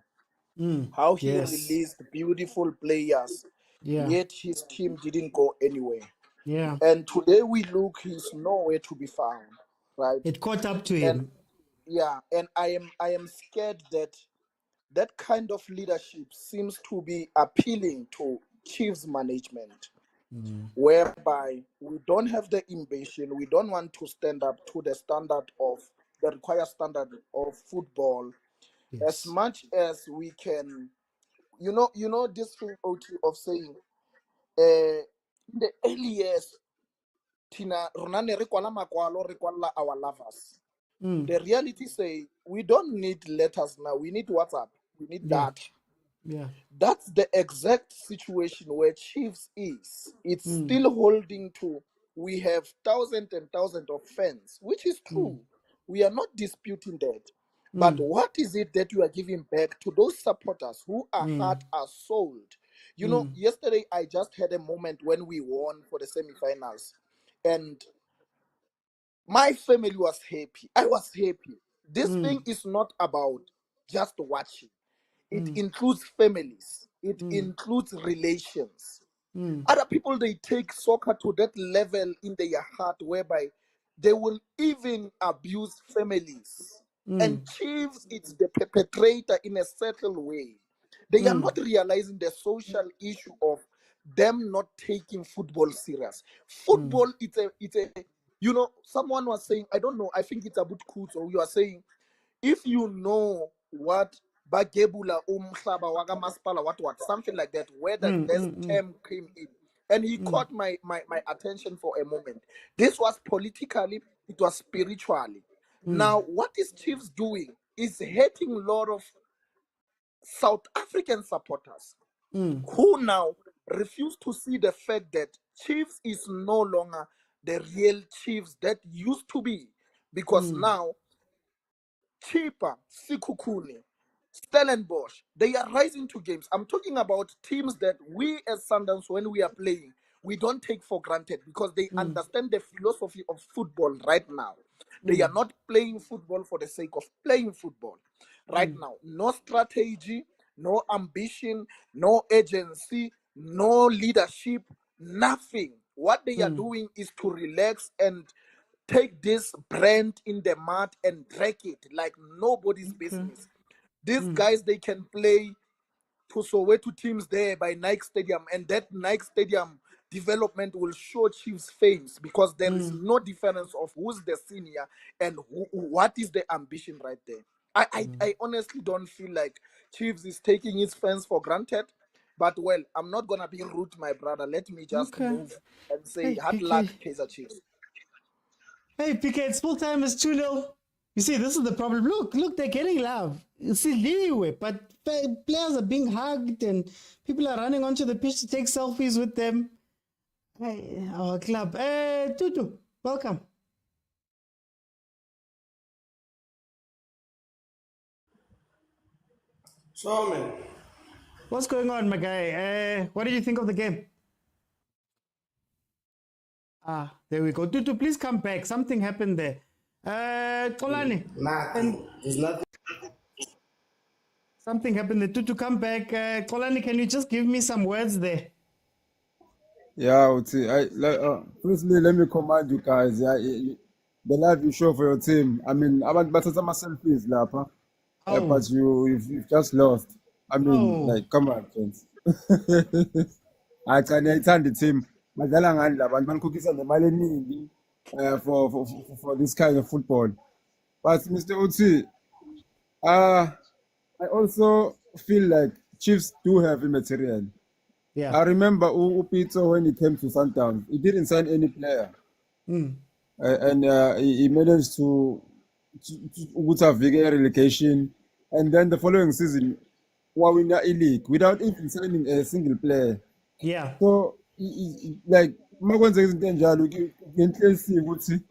how he Yes. released beautiful players, Yeah. yet his team didn't go anywhere. Yeah. And today we look, he's nowhere to be found, right? It caught up to And him. yeah, and I am scared that that kind of leadership seems to be appealing to Chiefs management, whereby we don't have the ambition, we don't want to stand up to the standard of the required standard of football, as much as we can. You know this thing OT of saying, in the early years, Tina Runane rekwala makwalo rekwala our lovers. The reality say we don't need letters now. We need WhatsApp. We need Yeah. data. Yeah. That's the exact situation where Chiefs is. It's still holding to. We have thousands and thousands of fans, which is true. We are not disputing that. But what is it that you are giving back to those supporters who are heart are sold? You know, yesterday I just had a moment when we won for the semifinals, and my family was happy. I was happy. This thing is not about just watching. It includes families. It includes relations. Other people, they take soccer to that level in their heart whereby they will even abuse families. And Chiefs, it's the perpetrator in a subtle way. They are not realizing the social issue of them not taking football serious. Football, it's a you know, someone was saying, I don't know, I think it's about Kutz, or you are saying, if you know what Bagebula Umhlaba Waga Maspala, what, something like that, where that term came in. And he caught my attention for a moment. This was politically, it was spiritually. Now, what is Chiefs doing is hurting a lot of South African supporters who now refuse to see the fact that Chiefs is no longer the real Chiefs that used to be. Because now Chippa, Sikukuni, Stellenbosch, they are rising to games. I'm talking about teams that we as Sundowns, when we are playing, we don't take for granted because they understand the philosophy of football right now. They are not playing football for the sake of playing football. Right now, no strategy, no ambition, no agency, no leadership, nothing. What they are doing is to relax and take this brand in the mud and drag it like nobody's business. These guys, they can play to Soweto teams there by Nike Stadium, and that Nike Stadium development will show Chiefs fames because there is no difference of who's the senior and what is the ambition right there. I honestly don't feel like Chiefs is taking his fans for granted. But well, I'm not gonna be rude, my brother. Let me just move and say Hey, hard PK. luck, Kaizer Chiefs. Hey, PK, it's full time. It's 2-0. You see, this is the problem. Look, they're getting love. You see, anyway, but players are being hugged and people are running onto the pitch to take selfies with them. Hey, our club. Hey, Tutu, welcome. So, man. What's going on, my guy? What did you think of the game? There we go. Tutu, please come back. Something happened there. Kolani. There's nothing. Something happened there. Tutu, come back. Kolani, can you just give me some words there? Yeah, Uti. Firstly, let me commend you guys. Yeah, the love you show for your team. I mean, about some selfies, Lapa. But you've just lost. I mean, like, come on, friends. I can understand the team. Madala ngandla abantu banikhokhisa nemali eningi for this kind of football. But Mr. Uti, I also feel like Chiefs do have a material. Yeah. I remember Pitso when he came to Sundowns, he didn't sign any player. And he managed to ukuthi avike relegation, and then the following season wawina i-league without even signing a single player. Yeah. So like makwenzeka izinto enjalo ngenhlesiyo ukuthi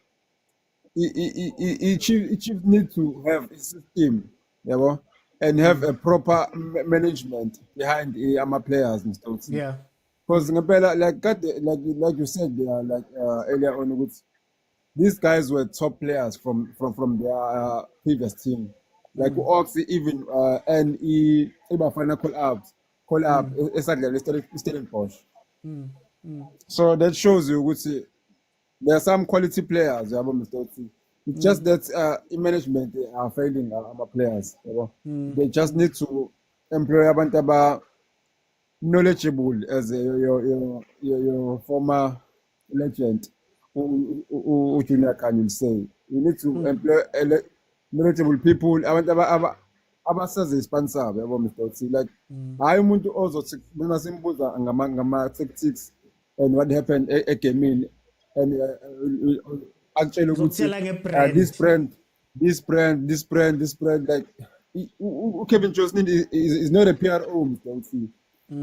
i-Chiefs need to have a system, yabo, and have a proper management behind ama-players and stuff. Yeah. Because ngempela like you said there, like earlier on, ukuthi these guys were top players from their previous team. Like Oxy even and bafana call up esadlala Stellenbosch. So that shows you ukuthi there are some quality players, yabo, Mr. Oti. It's just that management are failing our players. Yabo. They just need to employ abantu aba knowledgeable, as your former legend Junior can will say. You need to employ knowledgeable people. Abantu abasazi sponsor, yabo, Mr. Oti. Like hayi umuntu ozothi mina simbuza ngama-tactics and what happened egamini, and actually this brand, like Kevin Johnson is not a PRO, Mr. Oti.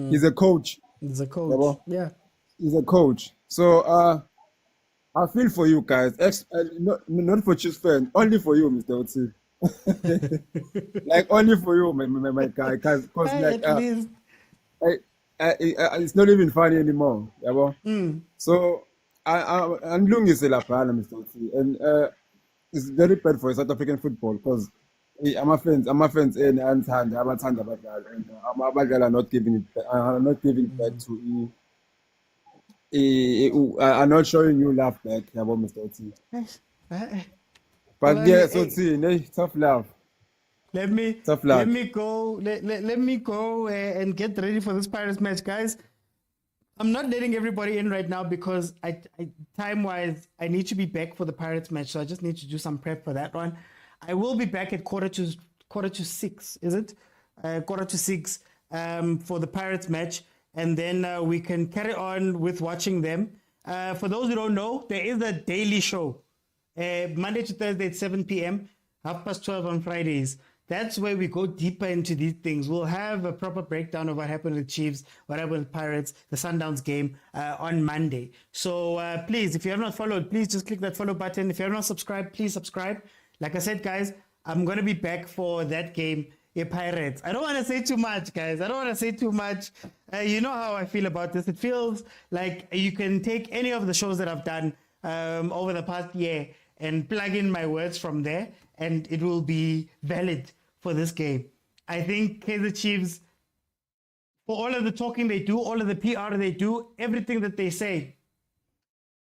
He's a coach. He's a coach. Yabo? Yeah. He's a coach. So I feel for you guys. Not for Chiefs fans, only for you, Mr. Oti. Like only for you, my guy, because like it's not even funny anymore, yabo. So I'm lungisela phana, Mr. Oti, and it's very bad for South African football because ama-fans and abathanda abadlali, and abadlali are not giving back to are not showing you love back, yabo, Mr. Oti. But yeah, so tough love. Let me go and get ready for this Pirates match, guys. I'm not letting everybody in right now because I time-wise, I need to be back for the Pirates match, so I just need to do some prep for that one. I will be back at quarter to six, is it? Quarter to six for the Pirates match, and then we can carry on with watching them. For those who don't know, there is a daily show, Monday to Thursday at 7 p.m., 12:30 on Fridays. That's where we go deeper into these things. We'll have a proper breakdown of what happened with Chiefs, what happened with Pirates, the Sundowns game on Monday. So please, if you have not followed, please just click that follow button. If you have not subscribed, please subscribe. Like I said, guys, I'm going to be back for that game, Pirates. I don't want to say too much, guys. I don't want to say too much. You know how I feel about this. It feels like you can take any of the shows that I've done over the past year and plug in my words from there, and it will be valid for this game. I think Kaizer Chiefs, for all of the talking they do, all of the PR they do, everything that they say,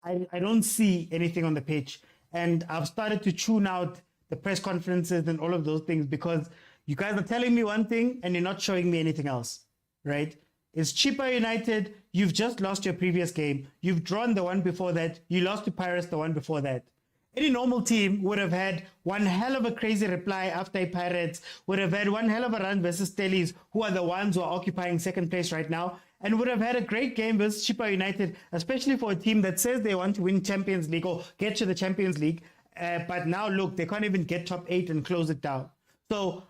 I don't see anything on the pitch. And I've started to tune out the press conferences and all of those things because you guys are telling me one thing and you're not showing me anything else, right? It's Chippa United. You've just lost your previous game. You've drawn the one before that. You lost to Pirates the one before that. Any normal team would have had one hell of a crazy reply after Pirates, would have had one hell of a run versus Stellies, who are the ones who are occupying second place right now, and would have had a great game versus Chippa United, especially for a team that says they want to win Champions League or get to the Champions League. But now, look, they can't even get top 8 and close it down. So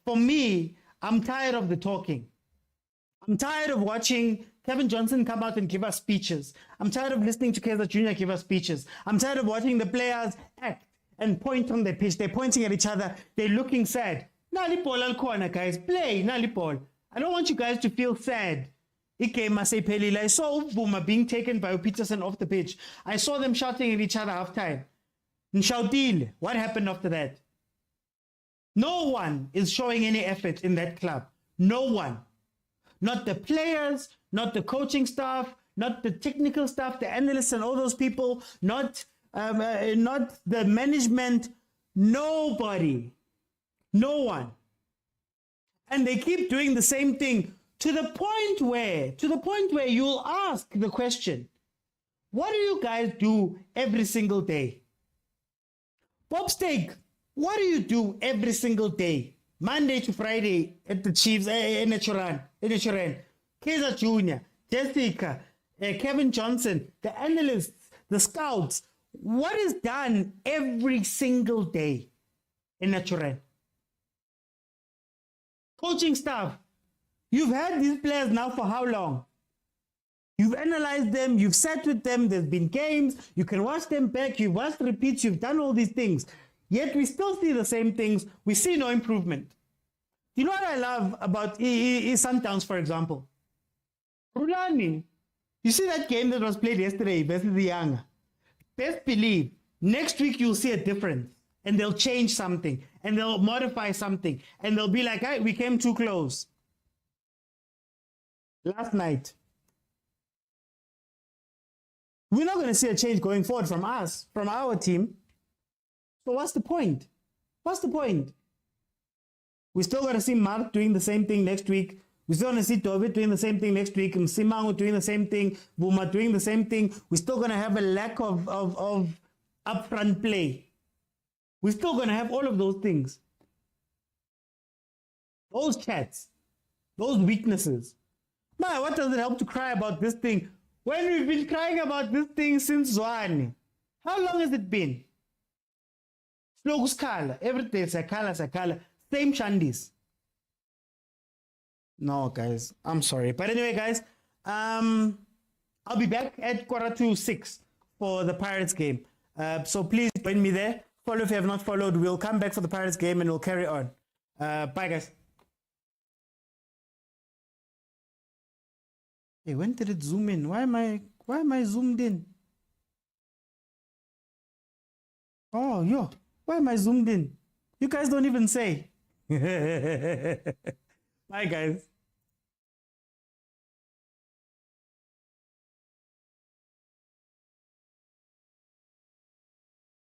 for me, I'm tired of the talking. I'm tired of watching Kevin Johnson come out and give us speeches. I'm tired of listening to Kaizer Jr. give us speeches. I'm tired of watching the players act and point on the pitch. They're pointing at each other. They're looking sad. Nali Paul al corner, guys. Play, Nali Paul. I don't want you guys to feel sad. I saw Buma being taken by Peterson off the pitch. I saw them shouting at each other halftime. Nshaudile, what happened after that? No one is showing any effort in that club. No one. Not the players, not the coaching staff, not the technical staff, the analysts and all those people, not the management, nobody. No one. And they keep doing the same thing to the point where you'll ask the question, what do you guys do every single day? Bob Steak, what do you do every single day? Monday to Friday at the Chiefs, in Chordaan, Kaizer Jr., Jessica, Kevin Johnson, the analysts, the scouts. What is done every single day? and natural. Coaching staff, you've had these players now for how long? You've analyzed them, you've sat with them, there's been games, you can watch them back, you've watched repeats, you've done all these things. Yet we still see the same things, we see no improvement. You know what I love about Sundowns, for example? Rulani, you see that game that was played yesterday versus the Young? Best believe, next week you'll see a difference. And they'll change something, and they'll modify something, and they'll be like, hey, we came too close. Last night, we're not going to see a change going forward from us, from our team. So what's the point? What's the point? We're still going to see Mark doing the same thing next week. We're still going to see David doing the same thing next week. And Simango doing the same thing. Buma doing the same thing. We're still going to have a lack of upfront play. We're still going to have all of those things. Those chats. Those weaknesses. Man, what does it help to cry about this thing? When we've been crying about this thing since Zwane. How long has it been? Slow Skala. Every day, Sakala. Same Shandis. No, guys. I'm sorry. But anyway, guys, I'll be back at 5:45 for the Pirates game. So please join me there. Follow if you have not followed. We'll come back for the Pirates game and we'll carry on. Bye, guys. Hey, when did it zoom in? Why am I zoomed in? Oh, yo. Why am I zoomed in? You guys don't even say. Bye, guys.